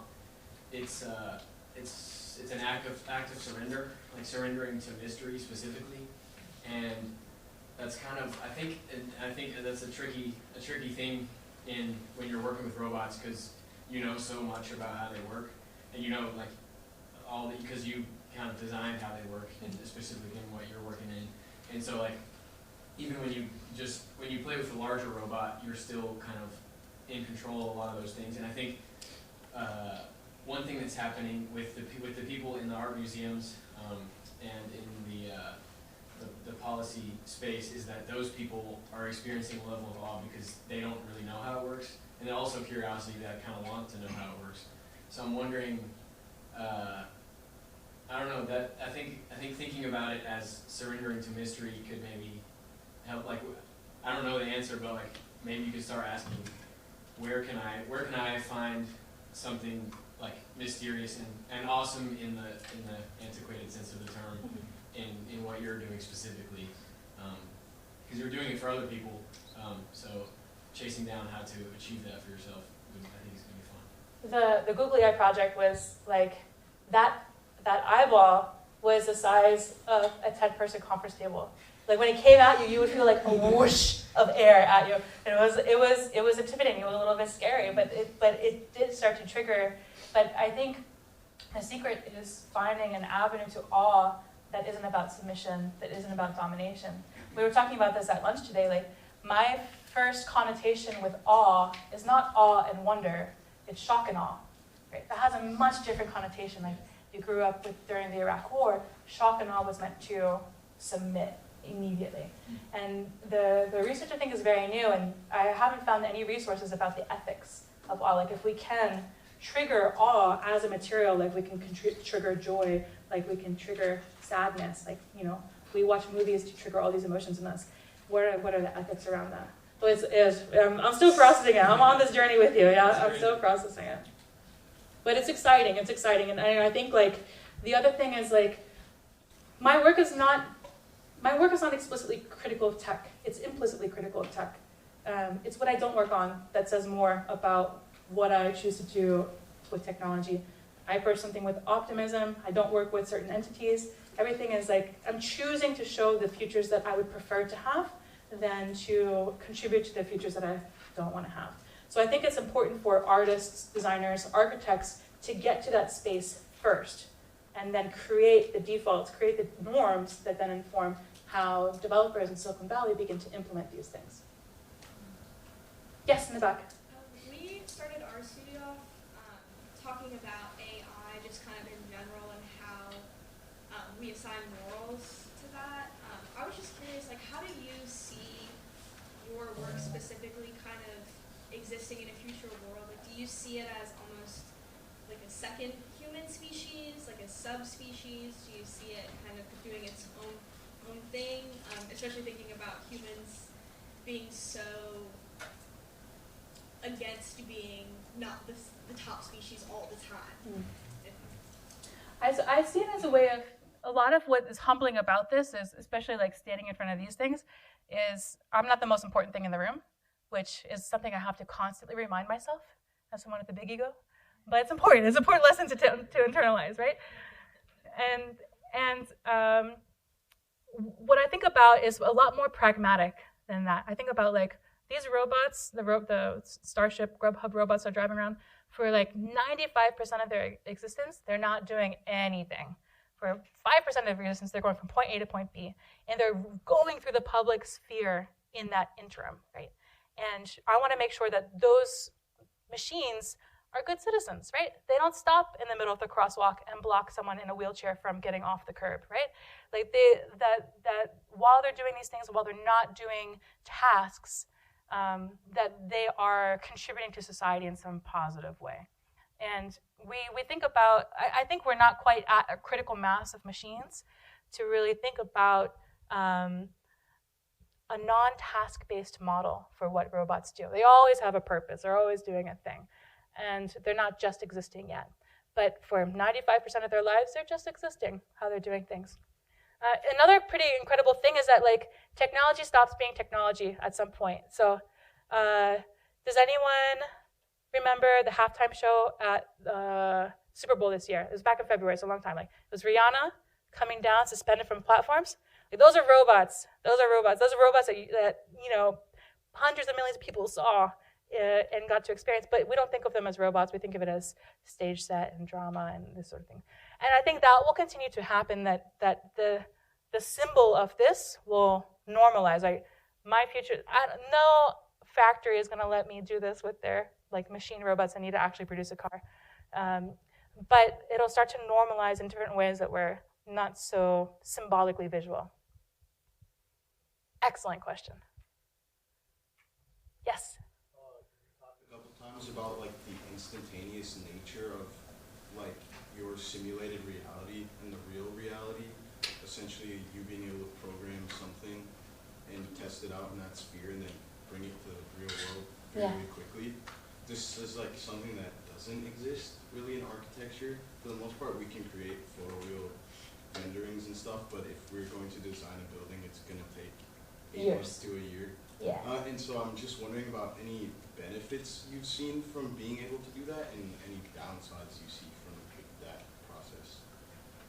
it's an act of surrender, like surrendering to mystery specifically. And that's kind of, I think that's a tricky thing when you're working with robots, because you know so much about how they work, and because you kind of designed how they work, and specifically in what you're working in. And so even when you play with a larger robot, you're still kind of in control of a lot of those things. And I think one thing that's happening with the people in the art museums and in the policy space is that those people are experiencing a level of awe because they don't really know how it works, and then also curiosity that kind of want to know how it works. So I'm wondering, I don't know, that I think thinking about it as surrendering to mystery could maybe help. I don't know the answer, but maybe you could start asking, where can I find something mysterious and awesome in the antiquated sense of the term. In what you're doing specifically, because you're doing it for other people, so chasing down how to achieve that for yourself, I think is going to be fun. The googly eye project was that eyeball was the size of a 10-person conference table. When it came at you would feel like a whoosh of air at you. And it was intimidating. It was a little bit scary, but it did start to trigger. But I think the secret is finding an avenue to awe that isn't about submission, that isn't about domination. We were talking about this at lunch today. My first connotation with awe is not awe and wonder, it's shock and awe. Right? That has a much different connotation. You grew up during the Iraq War, shock and awe was meant to submit immediately. And the research I think is very new, and I haven't found any resources about the ethics of awe. If we can trigger awe as a material, we can trigger joy, we can trigger sadness, we watch movies to trigger all these emotions in us. What are the ethics around that? So I'm still processing it. I'm on this journey with you. Yeah, I'm still processing it. But it's exciting. And I think the other thing is my work is not explicitly critical of tech. It's implicitly critical of tech. It's what I don't work on that says more about what I choose to do with technology. I approach something with optimism. I don't work with certain entities. Everything is I'm choosing to show the futures that I would prefer to have, than to contribute to the futures that I don't want to have. So I think it's important for artists, designers, architects to get to that space first, and then create the defaults, create the norms that then inform how developers in Silicon Valley begin to implement these things. Yes, in the back. We started our studio off talking about AI, just kind of in general, and how we assign morals to that. I was just curious, like, how do you see your work specifically kind of existing in a future world? Like, do you see it as almost like a second human species, like a subspecies? Do you see it kind of doing its own thing, especially thinking about humans being so against being not the top species all the time? I see it as a way of, a lot of what is humbling about this is, especially like standing in front of these things, is I'm not the most important thing in the room, which is something I have to constantly remind myself as someone with a big ego. But it's important. It's an important lesson to internalize, right? And what I think about is a lot more pragmatic than that. I think about like these robots, the Starship Grubhub robots are driving around, for like 95% of their existence, they're not doing anything. For 5% of their existence, they're going from point A to point B, and they're going through the public sphere in that interim, right? And I want to make sure that those machines are good citizens, right? They don't stop in the middle of the crosswalk and block someone in a wheelchair from getting off the curb, right? Like that while they're doing these things, while they're not doing tasks, that they are contributing to society in some positive way. And we think about, I think we're not quite at a critical mass of machines to really think about a non-task-based model for what robots do. They always have a purpose. They're always doing a thing. And they're not just existing yet. But for 95% of their lives, they're just existing, how they're doing things. Another pretty incredible thing is that like technology stops being technology at some point. So does anyone remember the halftime show at Super Bowl this year? It was back in February, it's a long time. Like it was Rihanna coming down suspended from platforms. Like, those are robots. Those are robots that you know, hundreds of millions of people saw and got to experience, but we don't think of them as robots. We think of it as stage set and drama and this sort of thing. And I think that will continue to happen, that the symbol of this will normalize. Like my future, no factory is going to let me do this with their like machine robots. I need to actually produce a car. But it'll start to normalize in different ways that we're not so symbolically visual. Excellent question. Yes? About like the instantaneous nature of like your simulated reality and the real reality, essentially you being able to program something and test it out in that sphere and then bring it to the real world very quickly. This is like something that doesn't exist really in architecture. For the most part, we can create photoreal renderings and stuff, but if we're going to design a building, it's going to take 8 months to a year. Yeah. And so I'm just wondering about any benefits you've seen from being able to do that and any downsides you see from that process.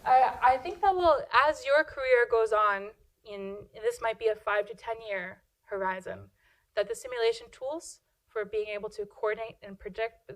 I think that will, as your career goes on, this might be a 5 to 10 year horizon, that the simulation tools for being able to coordinate and project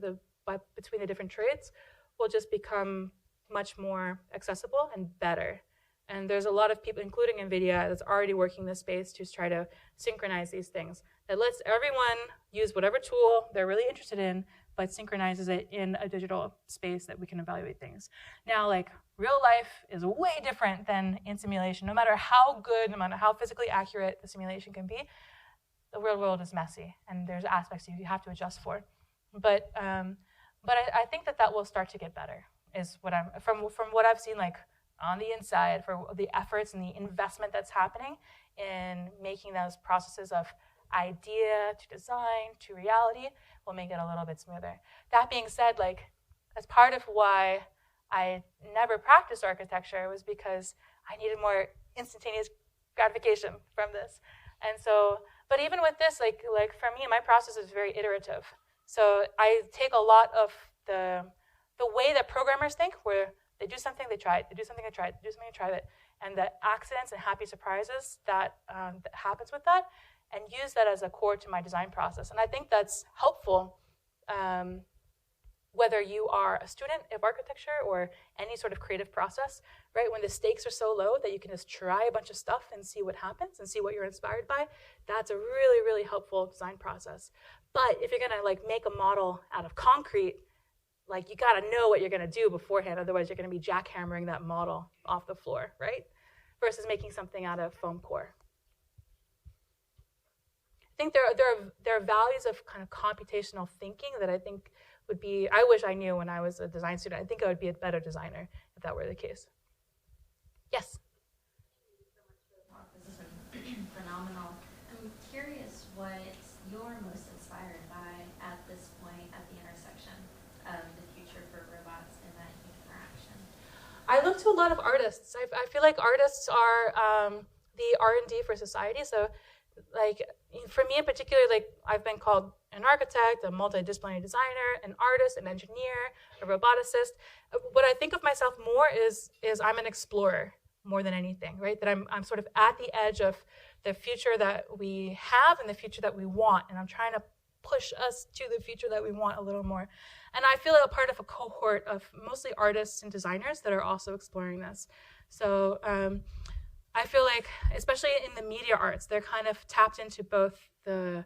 between the different trades will just become much more accessible and better. And there's a lot of people, including NVIDIA, that's already working this space to try to synchronize these things. That lets everyone use whatever tool they're really interested in, but synchronizes it in a digital space that we can evaluate things. Now, like, real life is way different than in simulation. No matter how good, no matter how physically accurate the simulation can be, the real world is messy, and there's aspects you have to adjust for. But I think that will start to get better, is what from what I've seen, like, on the inside, for the efforts and the investment that's happening in making those processes of idea to design to reality will make it a little bit smoother. That being said, like, as part of why I never practiced architecture was because I needed more instantaneous gratification from this. And so, but even with this, like for me, my process is very iterative. So I take a lot of the way that programmers think, where they do something, they try it, they do something, they try it, they do something, they try it, and the accidents and happy surprises that happens with that and use that as a core to my design process. And I think that's helpful whether you are a student of architecture or any sort of creative process, right? When the stakes are so low that you can just try a bunch of stuff and see what happens and see what you're inspired by, that's a really, really helpful design process. But if you're gonna like make a model out of concrete, like you gotta know what you're gonna do beforehand, otherwise you're gonna be jackhammering that model off the floor, right? Versus making something out of foam core. I think there are values of kind of computational thinking that I think would be, I wish I knew when I was a design student. I think I would be a better designer if that were the case. Yes? Thank you so much for the talk. This has been phenomenal. I'm curious what you're most inspired by at this point at the intersection of the future for robots and that human interaction. I look to a lot of artists. I feel like artists are the R&D for society. So like for me in particular, like I've been called an architect, a multidisciplinary designer, an artist, an engineer, a roboticist. What I think of myself more is I'm an explorer more than anything, right? That I'm sort of at the edge of the future that we have and the future that we want, and I'm trying to push us to the future that we want a little more. And I feel a part of a cohort of mostly artists and designers that are also exploring this. So I feel like, especially in the media arts, they're kind of tapped into both the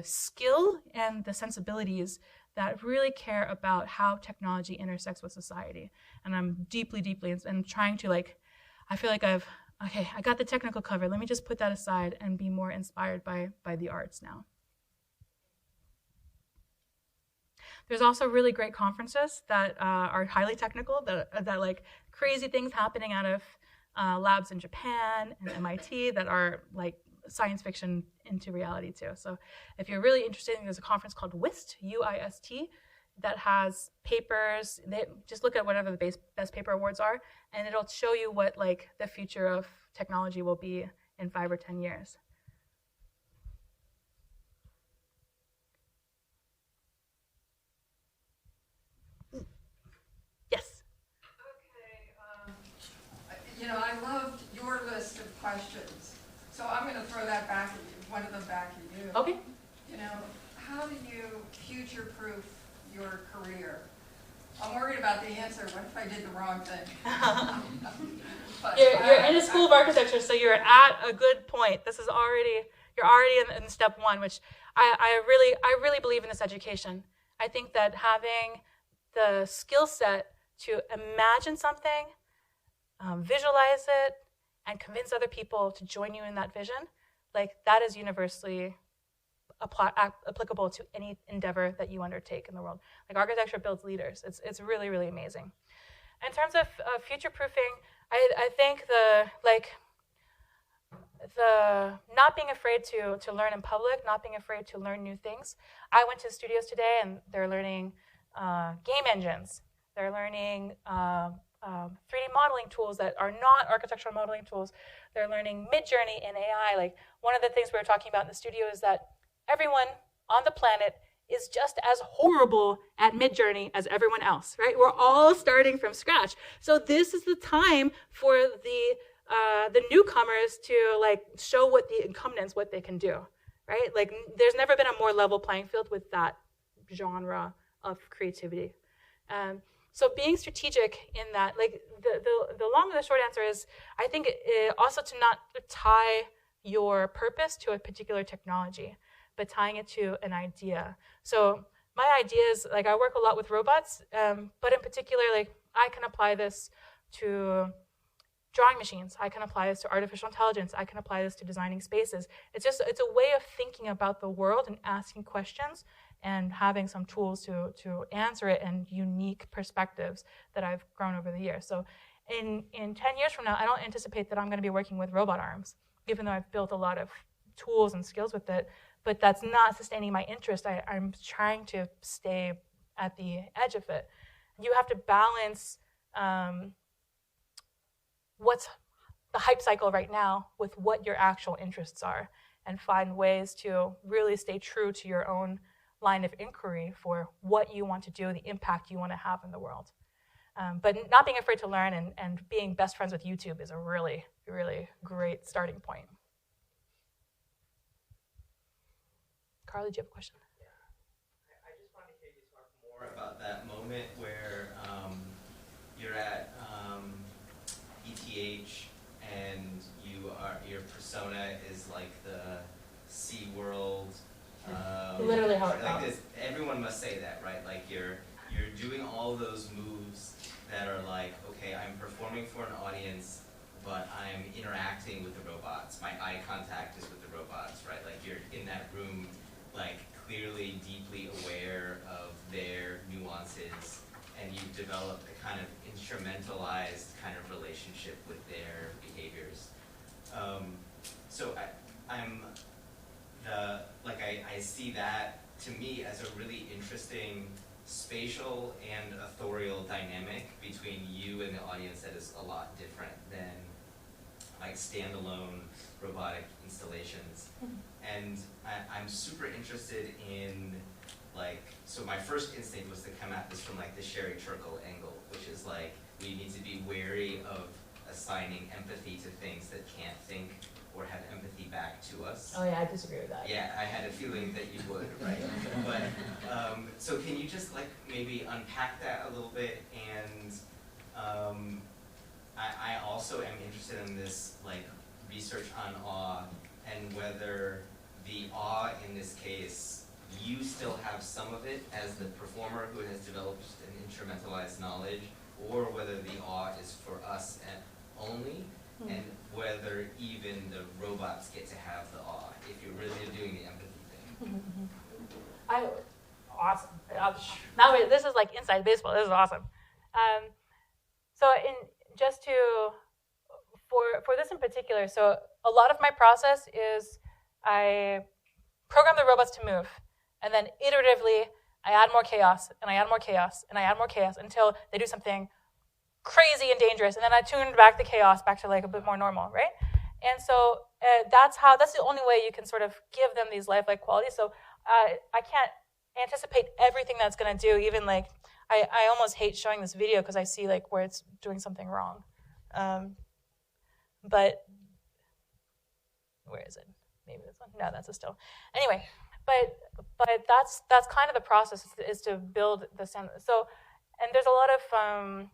skill and the sensibilities that really care about how technology intersects with society. And I'm deeply, and trying to like, I feel like I got the technical covered. Let me just put that aside and be more inspired by the arts now. There's also really great conferences that are highly technical, that like crazy things happening out of labs in Japan and MIT that are like science fiction into reality too. So if you're really interested, there's a conference called WIST, UIST, that has papers. They just look at whatever the best paper awards are, and it'll show you what like the future of technology will be in 5 or 10 years. Yes. Okay. You know, I loved your list of questions, so I'm going to throw that back at you. One of them back at you. Okay. You know, how do you future-proof your career? I'm worried about the answer. What if I did the wrong thing? But you're in a school of architecture, so you're at a good point. You're already in step one, which I really believe in this education. I think that having the skill set to imagine something, visualize it, and convince other people to join you in that vision, like that is universally applicable to any endeavor that you undertake in the world. Like architecture builds leaders. It's really, really amazing. In terms of future-proofing, I think the not being afraid to learn in public, not being afraid to learn new things. I went to the studios today and they're learning game engines. They're learning 3D modeling tools that are not architectural modeling tools. They're learning Midjourney in AI. Like one of the things we were talking about in the studio is that everyone on the planet is just as horrible at Midjourney as everyone else, right? We're all starting from scratch. So this is the time for the newcomers to like show what the incumbents, what they can do, right? Like there's never been a more level playing field with that genre of creativity. So being strategic in that, like the long and the short answer is, I think also to not tie your purpose to a particular technology, but tying it to an idea. So my idea is, like I work a lot with robots, but in particular, like I can apply this to drawing machines. I can apply this to artificial intelligence. I can apply this to designing spaces. It's a way of thinking about the world and asking questions and having some tools to answer it and unique perspectives that I've grown over the years. So in 10 years from now, I don't anticipate that I'm going to be working with robot arms, even though I've built a lot of tools and skills with it, but that's not sustaining my interest. I'm trying to stay at the edge of it. You have to balance what's the hype cycle right now with what your actual interests are, and find ways to really stay true to your own line of inquiry for what you want to do, the impact you want to have in the world. But not being afraid to learn and being best friends with YouTube is a really, really great starting point. Carly, do you have a question? I just wanted to hear you talk more about that moment where you're at ETH and your persona is like the SeaWorld. Literally how it like sounds. this, everyone must say that, right? Like you're doing all those moves that are like, okay, I'm performing for an audience, but I'm interacting with the robots. My eye contact is with the robots, right? Like you're in that room, like clearly deeply aware of their nuances, and you've developed a kind of instrumentalized kind of relationship with their behaviors. So I see that to me as a really interesting spatial and authorial dynamic between you and the audience that is a lot different than like standalone robotic installations. And I'm super interested in so my first instinct was to come at this from like the Sherry Turkle angle, which is like we need to be wary of assigning empathy to things that can't think or have empathy back to us. Oh yeah, I disagree with that. Yeah, I had a feeling that you would, right? But so can you just like maybe unpack that a little bit? And I also am interested in this like research on awe and whether the awe in this case, you still have some of it as the performer who has developed an instrumentalized knowledge, or whether the awe is for us only, and whether even the robots get to have the awe, if you're really doing the empathy thing. Awesome. Now this is like inside baseball. This is awesome. For this in particular, so a lot of my process is I program the robots to move, and then iteratively I add more chaos, and I add more chaos, and I add more chaos until they do something crazy and dangerous, and then I tune back the chaos back to like a bit more normal, right? And so that's the only way you can sort of give them these lifelike qualities. So I can't anticipate everything that's going to do. Even like I almost hate showing this video because I see like where it's doing something wrong. But where is it? Maybe this one. No, that's a still. Anyway, but that's kind of the process is to build the standard. So, and there's a lot of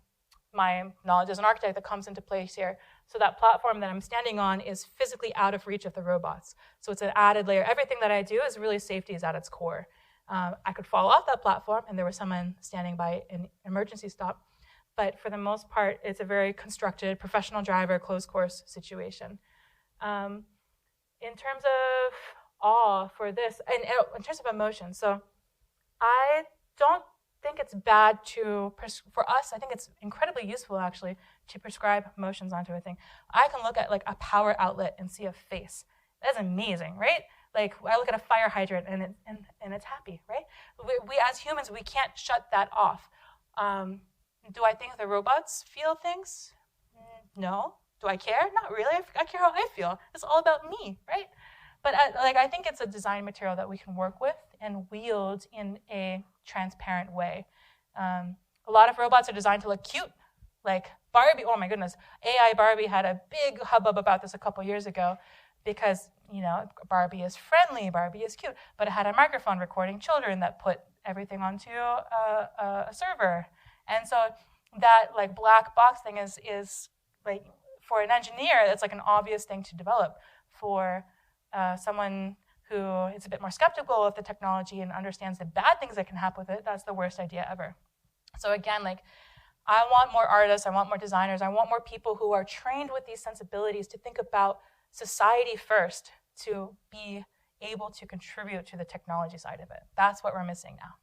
my knowledge as an architect that comes into place here. So that platform that I'm standing on is physically out of reach of the robots. So it's an added layer. Everything that I do is really safety is at its core. I could fall off that platform and there was someone standing by an emergency stop. But for the most part, it's a very constructed professional driver, closed course situation. In terms of awe for this, and in terms of emotion, so I don't think it's bad for us, I think it's incredibly useful actually to prescribe emotions onto a thing. I can look at like a power outlet and see a face. That's amazing, right? Like I look at a fire hydrant and it's happy, right? We as humans, we can't shut that off. Do I think the robots feel things? No. Do I care? Not really. I care how I feel. It's all about me, right? But I think it's a design material that we can work with and wield in a transparent way. A lot of robots are designed to look cute. Like Barbie, oh my goodness, AI Barbie had a big hubbub about this a couple years ago because, Barbie is friendly, Barbie is cute, but it had a microphone recording children that put everything onto a server. And so that like black box thing is like, for an engineer, that's like an obvious thing to develop. For someone who is a bit more skeptical of the technology and understands the bad things that can happen with it, that's the worst idea ever. So again, like I want more artists, I want more designers, I want more people who are trained with these sensibilities to think about society first, to be able to contribute to the technology side of it. That's what we're missing now.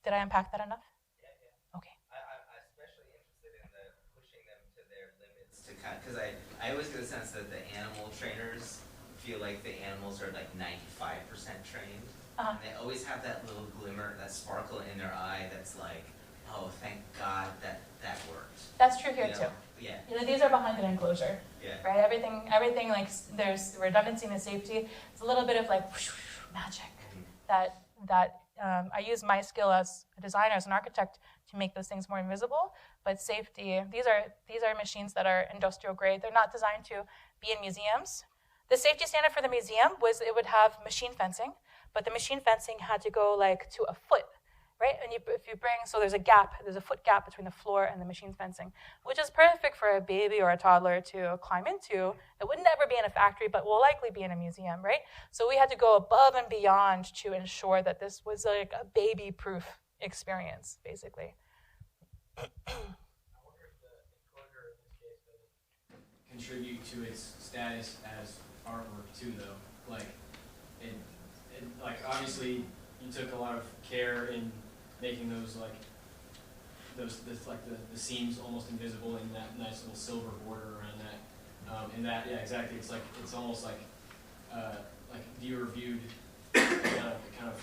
Did I unpack that enough? Yeah. Okay. I'm especially interested in the pushing them to their limits because I always get the sense that the animal trainers feel like the animals are like 95% trained. And they always have that little glimmer, that sparkle in their eye that's like, oh, thank God that worked. That's true here too. Yeah. These are behind an enclosure. Yeah. Right? Everything like there's redundancy and safety. It's a little bit of like whoosh, whoosh, magic that I use my skill as a designer, as an architect, to make those things more invisible. But safety, these are machines that are industrial grade. They're not designed to be in museums. The safety standard for the museum was it would have machine fencing, but the machine fencing had to go like to a foot, right? And if you bring, so there's a foot gap between the floor and the machine fencing, which is perfect for a baby or a toddler to climb into. It would never be in a factory, but will likely be in a museum, right? So we had to go above and beyond to ensure that this was like a baby-proof experience, basically. Contribute to its status as artwork too, though. Like, like obviously you took a lot of care in making those the seams almost invisible in that nice little silver border around that. Yeah, exactly. It's almost like viewer viewed. It kind of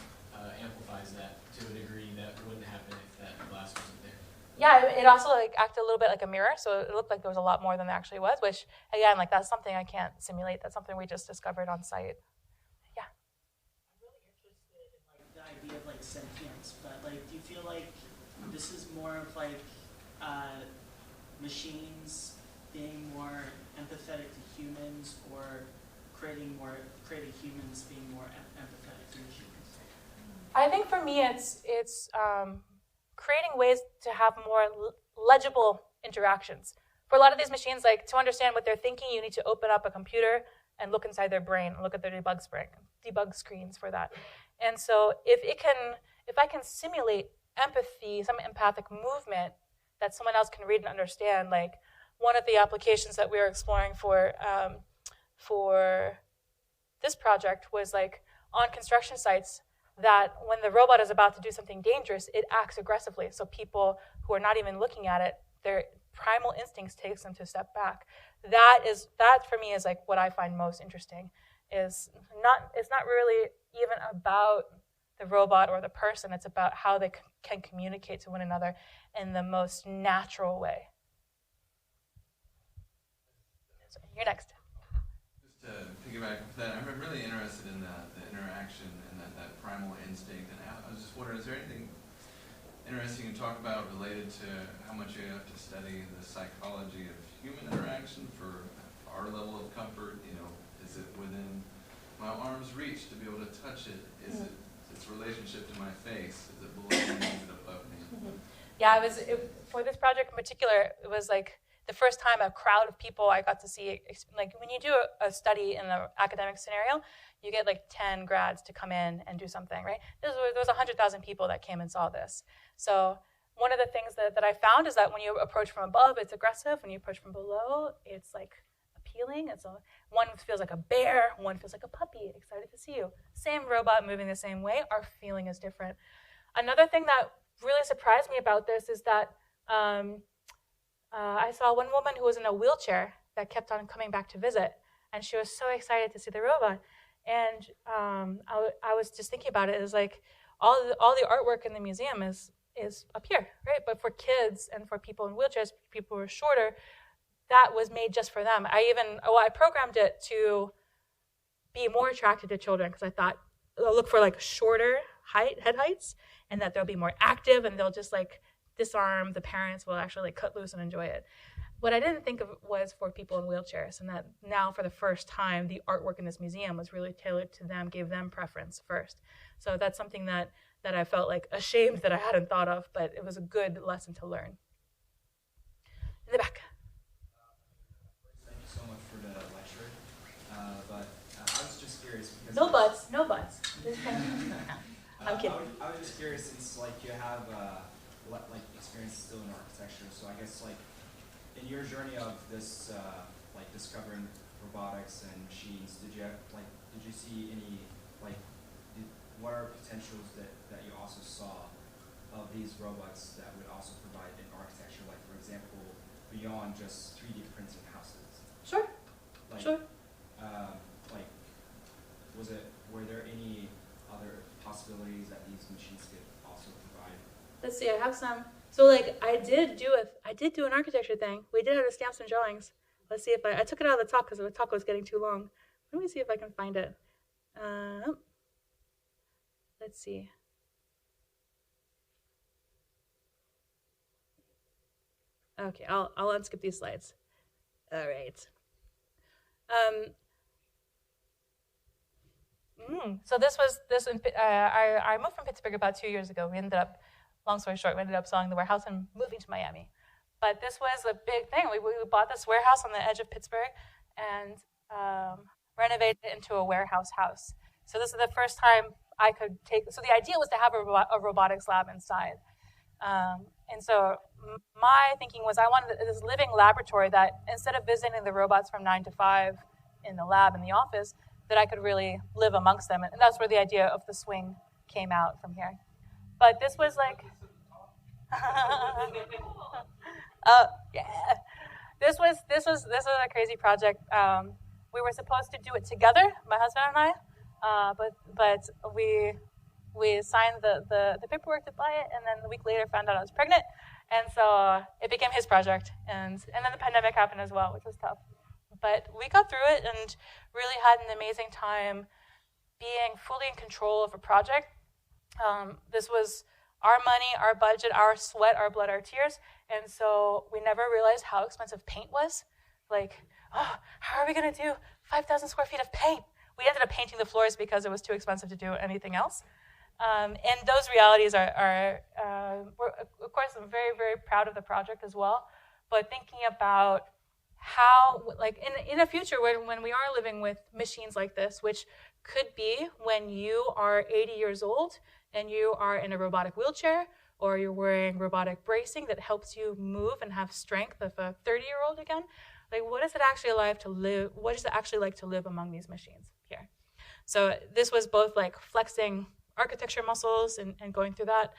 amplifies that to a degree that wouldn't happen if that glass wasn't there. Yeah, it also like acted a little bit like a mirror, so it looked like there was a lot more than there actually was, which, again, like that's something I can't simulate. That's something we just discovered on site. Yeah. I'm really interested in like the idea of like sentience, but like, do you feel like this is more of like machines being more empathetic to humans, or creating humans being more empathetic to machines? I think for me, it's creating ways to have more legible interactions. For a lot of these machines, like to understand what they're thinking, you need to open up a computer and look inside their brain, and look at their debug screens for that. And so if I can simulate empathy, some empathic movement that someone else can read and understand, like one of the applications that we were exploring for this project was like on construction sites, that when the robot is about to do something dangerous, it acts aggressively. So people who are not even looking at it, their primal instincts takes them to step back. That for me is like what I find most interesting. It's not really even about the robot or the person. It's about how they can communicate to one another in the most natural way. So you're next. Just to piggyback off that, I'm really interested in the interaction and that primal instinct. And I was just wondering, is there anything interesting to talk about related to how much you have to study the psychology of human interaction for our level of comfort? You know, is it within my arm's reach to be able to touch it? Is it its relationship to my face? Is it below me? Is it above me? Yeah, for this project in particular, it was like the first time a crowd of people I got to see, like when you do a study in the academic scenario, you get like 10 grads to come in and do something, right? There was 100,000 people that came and saw this. So one of the things that I found is that when you approach from above, it's aggressive. When you approach from below, it's like appealing. And so one feels like a bear, one feels like a puppy, excited to see you. Same robot moving the same way, our feeling is different. Another thing that really surprised me about this is that I saw one woman who was in a wheelchair that kept on coming back to visit, and she was so excited to see the robot. And I was just thinking about it. It was like all the artwork in the museum is up here, right? But for kids and for people in wheelchairs, people who are shorter, that was made just for them. I programmed it to be more attracted to children because I thought I'll look for like shorter head heights, and that they'll be more active, and they'll just like disarm. The parents will actually like cut loose and enjoy it. What I didn't think of was for people in wheelchairs, and that now for the first time, the artwork in this museum was really tailored to them, gave them preference first. So that's something that I felt like ashamed that I hadn't thought of, but it was a good lesson to learn. In the back. Thank you so much for the lecture, but I was just curious. No buts. I'm kidding. I was just curious, since like you have like experience still in architecture, so I guess like in your journey of this like discovering robotics and machines, did you see any what are potentials that you also saw of these robots that would also provide in architecture, like for example beyond just 3D printing houses? Sure. Sure. Were there any other possibilities that these machines could also provide? Let's see, I have some. So like I did do an architecture thing. We did have to stamp some drawings. Let's see if I took it out of the talk because the talk was getting too long. Let me see if I can find it. Let's see. Okay, I'll unskip these slides. All right. So this was this. I moved from Pittsburgh about 2 years ago. We ended up, long story short, we ended up selling the warehouse and moving to Miami. But this was a big thing. We bought this warehouse on the edge of Pittsburgh and renovated it into a warehouse house. So this is the first time I could take. So the idea was to have a robotics lab inside. And so my thinking was I wanted this living laboratory that instead of visiting the robots from 9 to 5 in the lab, in the office, that I could really live amongst them. And that's where the idea of the swing came out from here. But this was like, yeah, this was a crazy project. We were supposed to do it together, my husband and I, but we signed the paperwork to buy it, and then a week later found out I was pregnant, and so it became his project, and then the pandemic happened as well, which was tough. But we got through it and really had an amazing time being fully in control of a project. This was our money, our budget, our sweat, our blood, our tears, and so we never realized how expensive paint was. Like, oh, how are we going to do 5,000 square feet of paint? We ended up painting the floors because it was too expensive to do anything else. And those realities we're, of course, I'm very, very proud of the project as well, but thinking about how, like, in a future when we are living with machines like this, which could be when you are 80 years old and you are in a robotic wheelchair, or you're wearing robotic bracing that helps you move and have strength of a 30-year-old again. Like, what is it actually like to live? What is it actually like to live among these machines here? So this was both like flexing architecture muscles and going through that,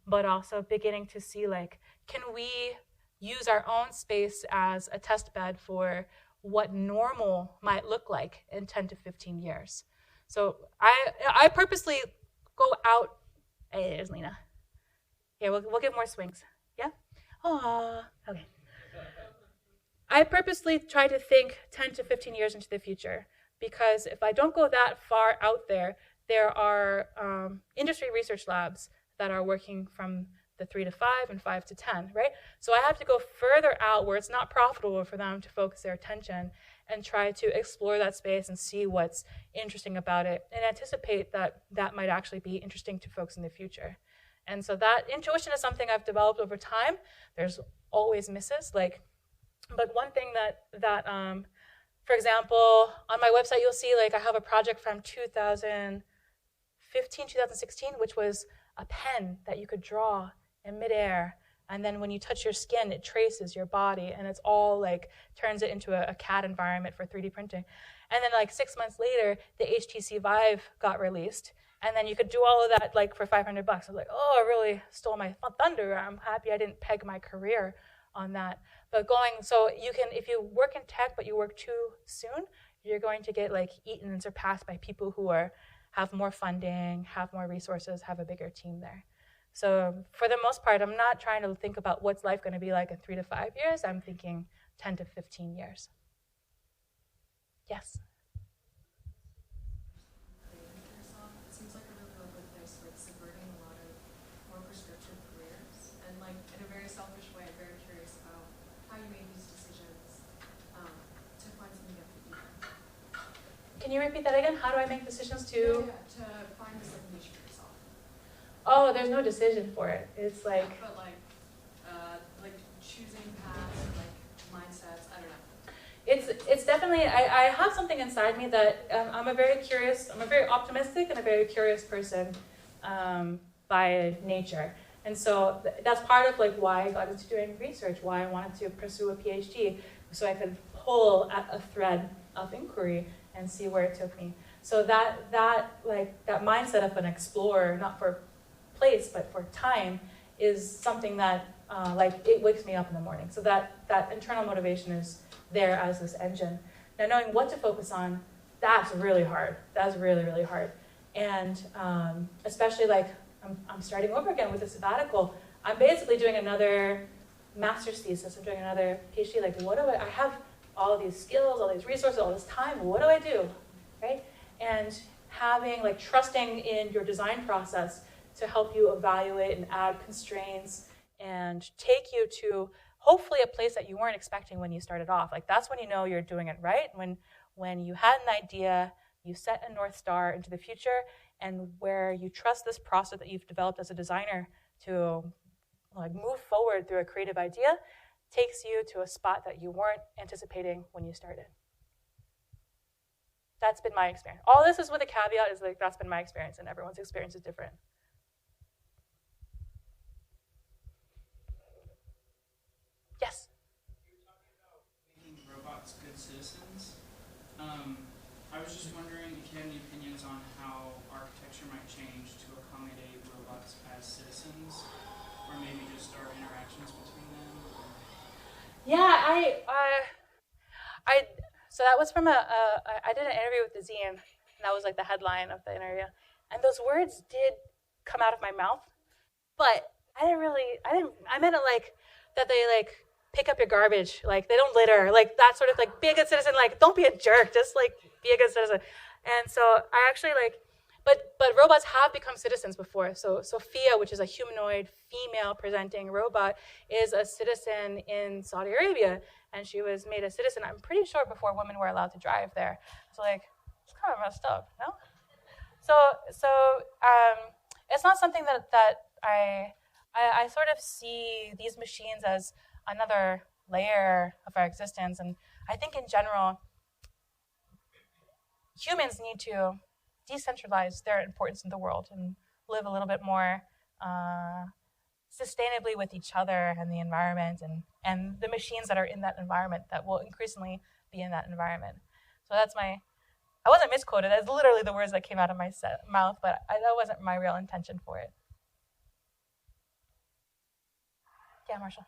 but also beginning to see, like, can we use our own space as a test bed for what normal might look like in 10 to 15 years. So I purposely go out. Hey, there's Lena. Yeah, we'll get more swings. Yeah? Aww. Okay. I purposely try to think 10 to 15 years into the future, because if I don't go that far out there, there are industry research labs that are working from the 3 to 5 and 5 to 10, right? So I have to go further out where it's not profitable for them to focus their attention and try to explore that space and see what's interesting about it and anticipate that that might actually be interesting to folks in the future. And so that intuition is something I've developed over time. There's always misses, but one thing that for example, on my website, you'll see, like, I have a project from 2015, 2016, which was a pen that you could draw in midair. And then when you touch your skin, it traces your body, and it's all like turns it into a CAD environment for 3D printing. And then like 6 months later, the HTC Vive got released. And then you could do all of that like for $500. I was like, oh, it really stole my thunder. I'm happy I didn't peg my career on that. But so you can, if you work in tech but you work too soon, you're going to get like eaten and surpassed by people who have more funding, have more resources, have a bigger team there. So for the most part, I'm not trying to think about what's life going to be like in 3 to 5 years. I'm thinking 10 to 15 years. Yes? It seems like a really lovely place where it's subverting a lot of more prescriptive careers. And like in a very selfish way, I'm very curious about how you made these decisions to find something that you do. Can you repeat that again? How do I make decisions to? Yeah, to find this like niche for yourself. Oh, there's no decision for it. It's like. Yeah, but like choosing paths or like mindsets. I don't know. It's definitely. I have something inside me that I'm a very optimistic and a very curious person by nature. And so that's part of like why I got into doing research, why I wanted to pursue a Ph.D., so I could pull at a thread of inquiry and see where it took me. So that mindset of an explorer, not for place but for time, is something that it wakes me up in the morning. So that internal motivation is there as this engine. Now, knowing what to focus on, that's really hard. That's really, really hard. And especially like I'm starting over again with a sabbatical. I'm basically doing another master's thesis. I'm doing another PhD. Like, what do I have all these skills, all these resources, all this time. What do I do, right? And having, like, trusting in your design process to help you evaluate and add constraints and take you to hopefully a place that you weren't expecting when you started off. Like, that's when you know you're doing it right. When you had an idea You set a North Star into the future, and where you trust this process that you've developed as a designer to like move forward through a creative idea takes you to a spot that you weren't anticipating when you started. That's been my experience. All this is with a caveat, is like that's been my experience, and everyone's experience is different. Yes? You were talking about making robots good citizens. I was just wondering if you had any opinions on how architecture might change to accommodate robots as citizens, or maybe just our interactions between them. Yeah, so that was from I did an interview with the zine, and that was like the headline of the interview. And those words did come out of my mouth, but I meant it like that they like pick up your garbage, like they don't litter, like that sort of like be a good citizen, like don't be a jerk, just like be a good citizen. And so I actually like, but robots have become citizens before. So Sophia, which is a humanoid female presenting robot, is a citizen in Saudi Arabia, and she was made a citizen, I'm pretty sure, before women were allowed to drive there. So like, it's kind of messed up, no? So it's not something that I sort of see these machines as another layer of our existence. And I think in general, humans need to decentralize their importance in the world and live a little bit more sustainably with each other and the environment and the machines that are in that environment that will increasingly be in that environment. So that's I wasn't misquoted. That's literally the words that came out of my mouth, but that wasn't my real intention for it. Yeah, Marshall.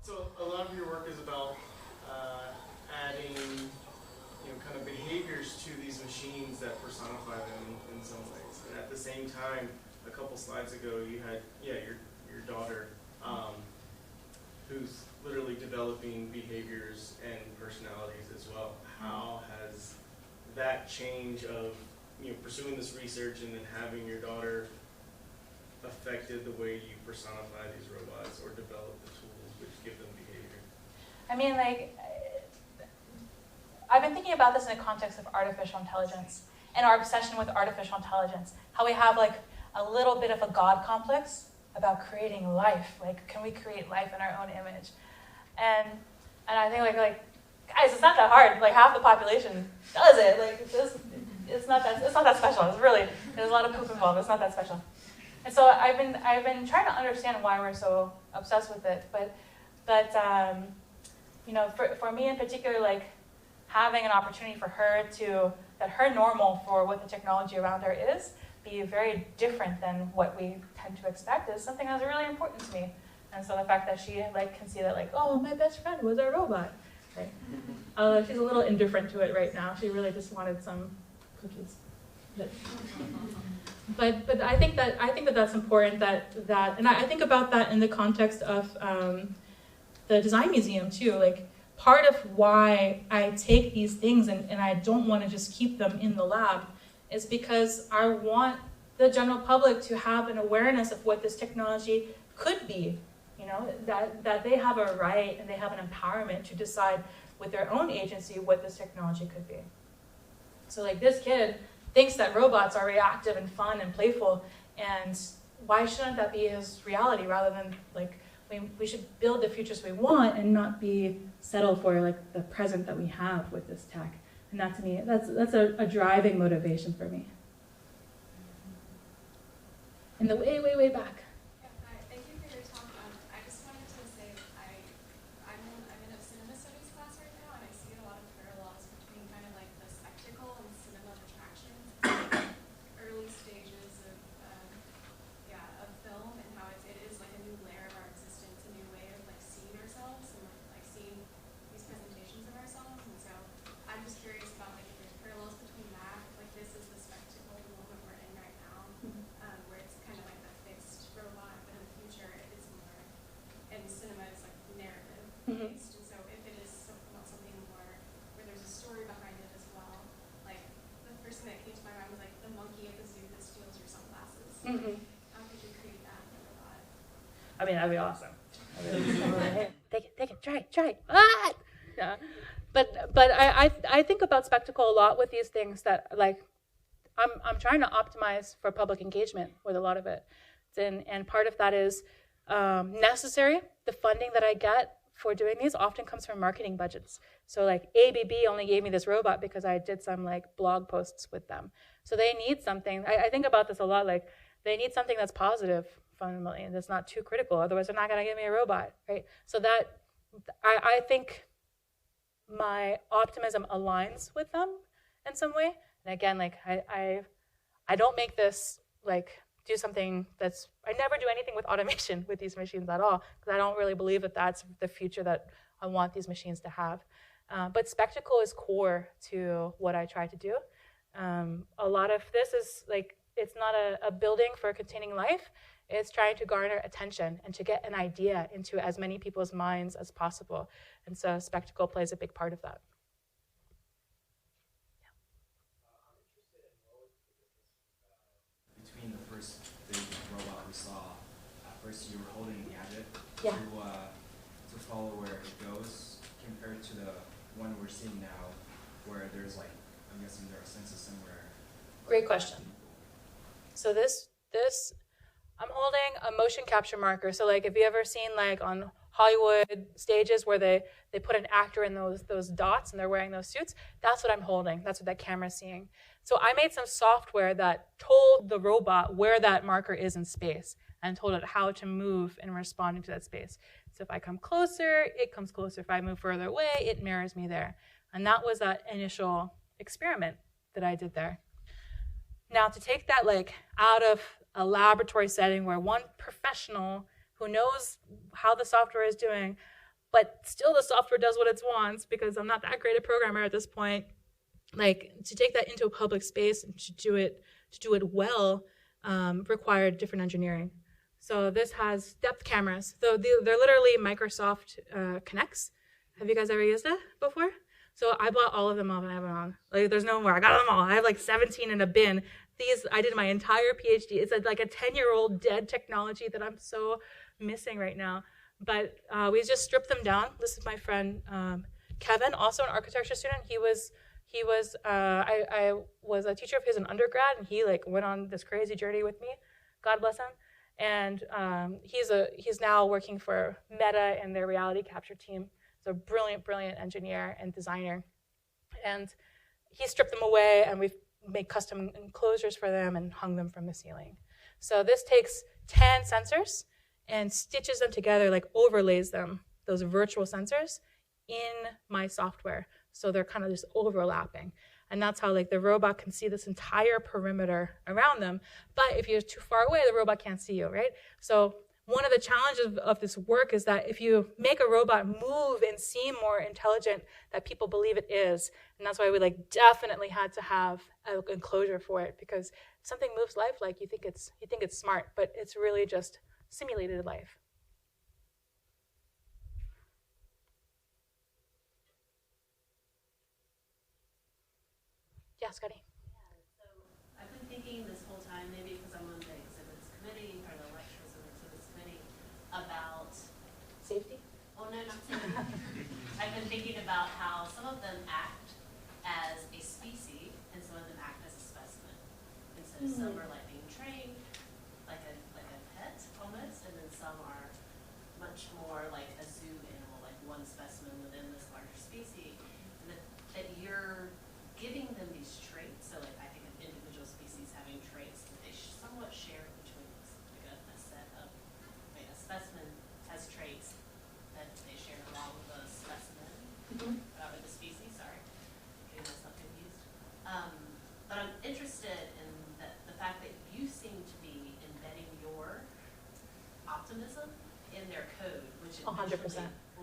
So a lot of your work is about adding, kind of behaviors to these machines that personify them in some ways. And at the same time, a couple slides ago, you had your daughter, who's literally developing behaviors and personalities as well. How has that change of pursuing this research and then having your daughter affected the way you personify these robots or develop the tools which give them behavior? I mean, like, I've been thinking about this in the context of artificial intelligence and our obsession with artificial intelligence. How we have like a little bit of a God complex about creating life. Like, can we create life in our own image? And I think like guys, it's not that hard. Like half the population does it. Like it's not that special. There's a lot of poop involved. It's not that special. And so I've been trying to understand why we're so obsessed with it. But for me in particular, like having an opportunity for her that her normal for what the technology around her is be very different than what we tend to expect is something that's really important to me. And so the fact that she like can see that like, oh, my best friend was a robot. Right? She's a little indifferent to it right now. She really just wanted some cookies. But I think that that's important. And I think about that in the context of the design museum too. Like part of why I take these things and I don't want to just keep them in the lab is because I want the general public to have an awareness of what this technology could be. That they have a right and they have an empowerment to decide with their own agency what this technology could be. So like this kid thinks that robots are reactive and fun and playful, and why shouldn't that be his reality rather than like we should build the futures we want and not be settled for like the present that we have with this tech. And that to me, that's a driving motivation for me. In the way back. Thank you for your talk. I just wanted to say I'm in a cinema studies class right now, and I see a lot of parallels between kind of like the spectacle and cinema attractions, early stages of film, and how it is like a new layer of our existence, a new way of like seeing ourselves and like seeing these presentations of ourselves. And so I'm just curious about like if there's parallels between that, like this is the spectacle, the moment we're in right now, where it's kind of like the fixed robot, but in the future it's more, and cinema is like narrative based. And so if it is something more where there's a story behind it as well, like the first thing that came to my mind was like the monkey at the zoo that steals your sunglasses. How could you create that in a robot? I mean, that'd be awesome. Take it, try it. Ah! Yeah. But I think about spectacle a lot with these things that like I'm trying to optimize for public engagement with a lot of it, and part of that is necessary. The funding that I get for doing these often comes from marketing budgets. So like ABB only gave me this robot because I did some like blog posts with them. So they need something. I think about this a lot. Like they need something that's positive fundamentally and that's not too critical. Otherwise, they're not going to give me a robot, right? So that I think my optimism aligns with them in some way. And again, like I don't make this like do something that's, I never do anything with automation with these machines at all, because I don't really believe that that's the future that I want these machines to have. But spectacle is core to what I try to do. A lot of this is like, it's not a building for containing life. It's trying to garner attention and to get an idea into as many people's minds as possible. And so spectacle plays a big part of that. Between the first big robot we saw, at first you were holding a gadget to follow where it goes, compared to the one we're seeing now, where there's like, I'm guessing there are sensors somewhere. Great question. So this I'm holding a motion capture marker. So like, if you ever seen like on Hollywood stages where they put an actor in those dots and they're wearing those suits, that's what I'm holding. That's what that camera's seeing. So I made some software that told the robot where that marker is in space and told it how to move in responding to that space. So if I come closer, it comes closer. If I move further away, it mirrors me there. And that was that initial experiment that I did there. Now to take that like out of a laboratory setting where one professional who knows how the software is doing, but still the software does what it wants because I'm not that great a programmer at this point, like to take that into a public space and to do it well required different engineering. So this has depth cameras. So they're literally Microsoft Kinects. Have you guys ever used it before? So I bought all of them off and I have them on. Like there's no more. I got them all. I have like 17 in a bin. These, I did my entire Ph.D. It's like a 10-year-old dead technology that I'm so missing right now. But we just stripped them down. This is my friend Kevin, also an architecture student. I was a teacher of his in undergrad, and he like went on this crazy journey with me. God bless him. And he's now working for Meta and their reality capture team. He's a brilliant, brilliant engineer and designer. And he stripped them away, and we've made custom enclosures for them and hung them from the ceiling. So this takes 10 sensors and stitches them together, like overlays them, those virtual sensors, in my software. So they're kind of just overlapping. And that's how like the robot can see this entire perimeter around them. But if you're too far away, the robot can't see you, right? So one of the challenges of this work is that if you make a robot move and seem more intelligent that people believe it is, and that's why we like definitely had to have an enclosure for it, because if something moves lifelike, you think it's smart, but it's really just simulated life. Yeah, Scotty. Yeah, so I've been thinking this whole time, maybe because I'm on the exhibits committee or the lectures on the exhibits committee, about safety. Oh no, not safety. I've been thinking about how some of them act as a species and some of them act as a specimen. And so some are like being trained like a pet almost, and then some are much more like a zoo animal, like one specimen within this larger species. And that you're giving them these traits, so like I think of individual species having traits that they somewhat share between like a set of, like a specimen has traits that they share along with the specimen, with the species, sorry, getting myself confused. But I'm interested in the fact that you seem to be embedding your optimism in their code, which 100%.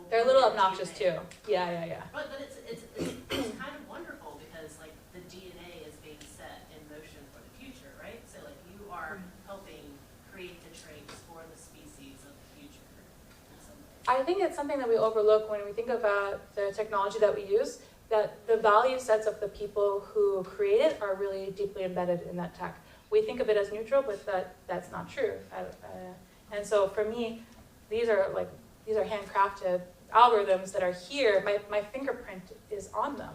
They're a little obnoxious too. Yeah. But it's kind of wonderful because like the DNA is being set in motion for the future, right? So like you are helping create the traits for the species of the future in some ways. I think it's something that we overlook when we think about the technology that we use, that the value sets of the people who create it are really deeply embedded in that tech. We think of it as neutral, but that's not true. And so for me, these are handcrafted algorithms that are here, my fingerprint is on them.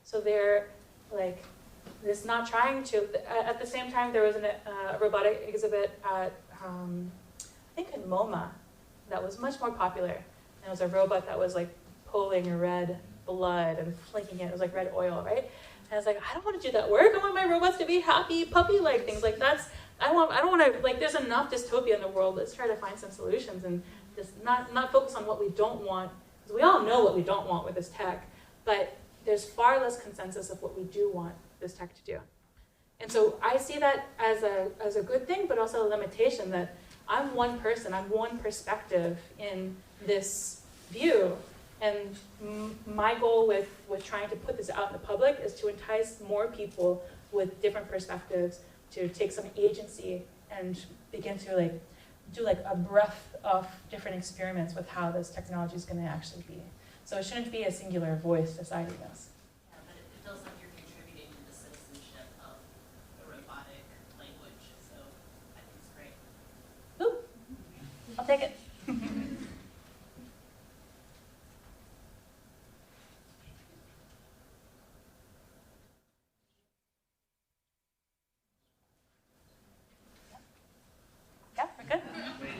So they're like, it's not trying to, at the same time there was a robotic exhibit at, I think in MoMA, that was much more popular. And it was a robot that was like pulling red blood and flicking it. It was like red oil, right? And I was like, I don't want to do that work. I want my robots to be happy, puppy-like things. Like I don't want to, like there's enough dystopia in the world. Let's try to find some solutions and just not focus on what we don't want. Because we all know what we don't want with this tech, but there's far less consensus of what we do want this tech to do. And so I see that as a good thing, but also a limitation that I'm one person, I'm one perspective in this view. And my goal with trying to put this out in the public is to entice more people with different perspectives to take some agency and begin to do a breadth of different experiments with how this technology is going to actually be. So it shouldn't be a singular voice deciding this. Yeah, but it feels like you're contributing to the citizenship of the robotic language, so I think it's great. Ooh, I'll take it. Yeah, we're good?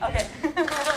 Okay.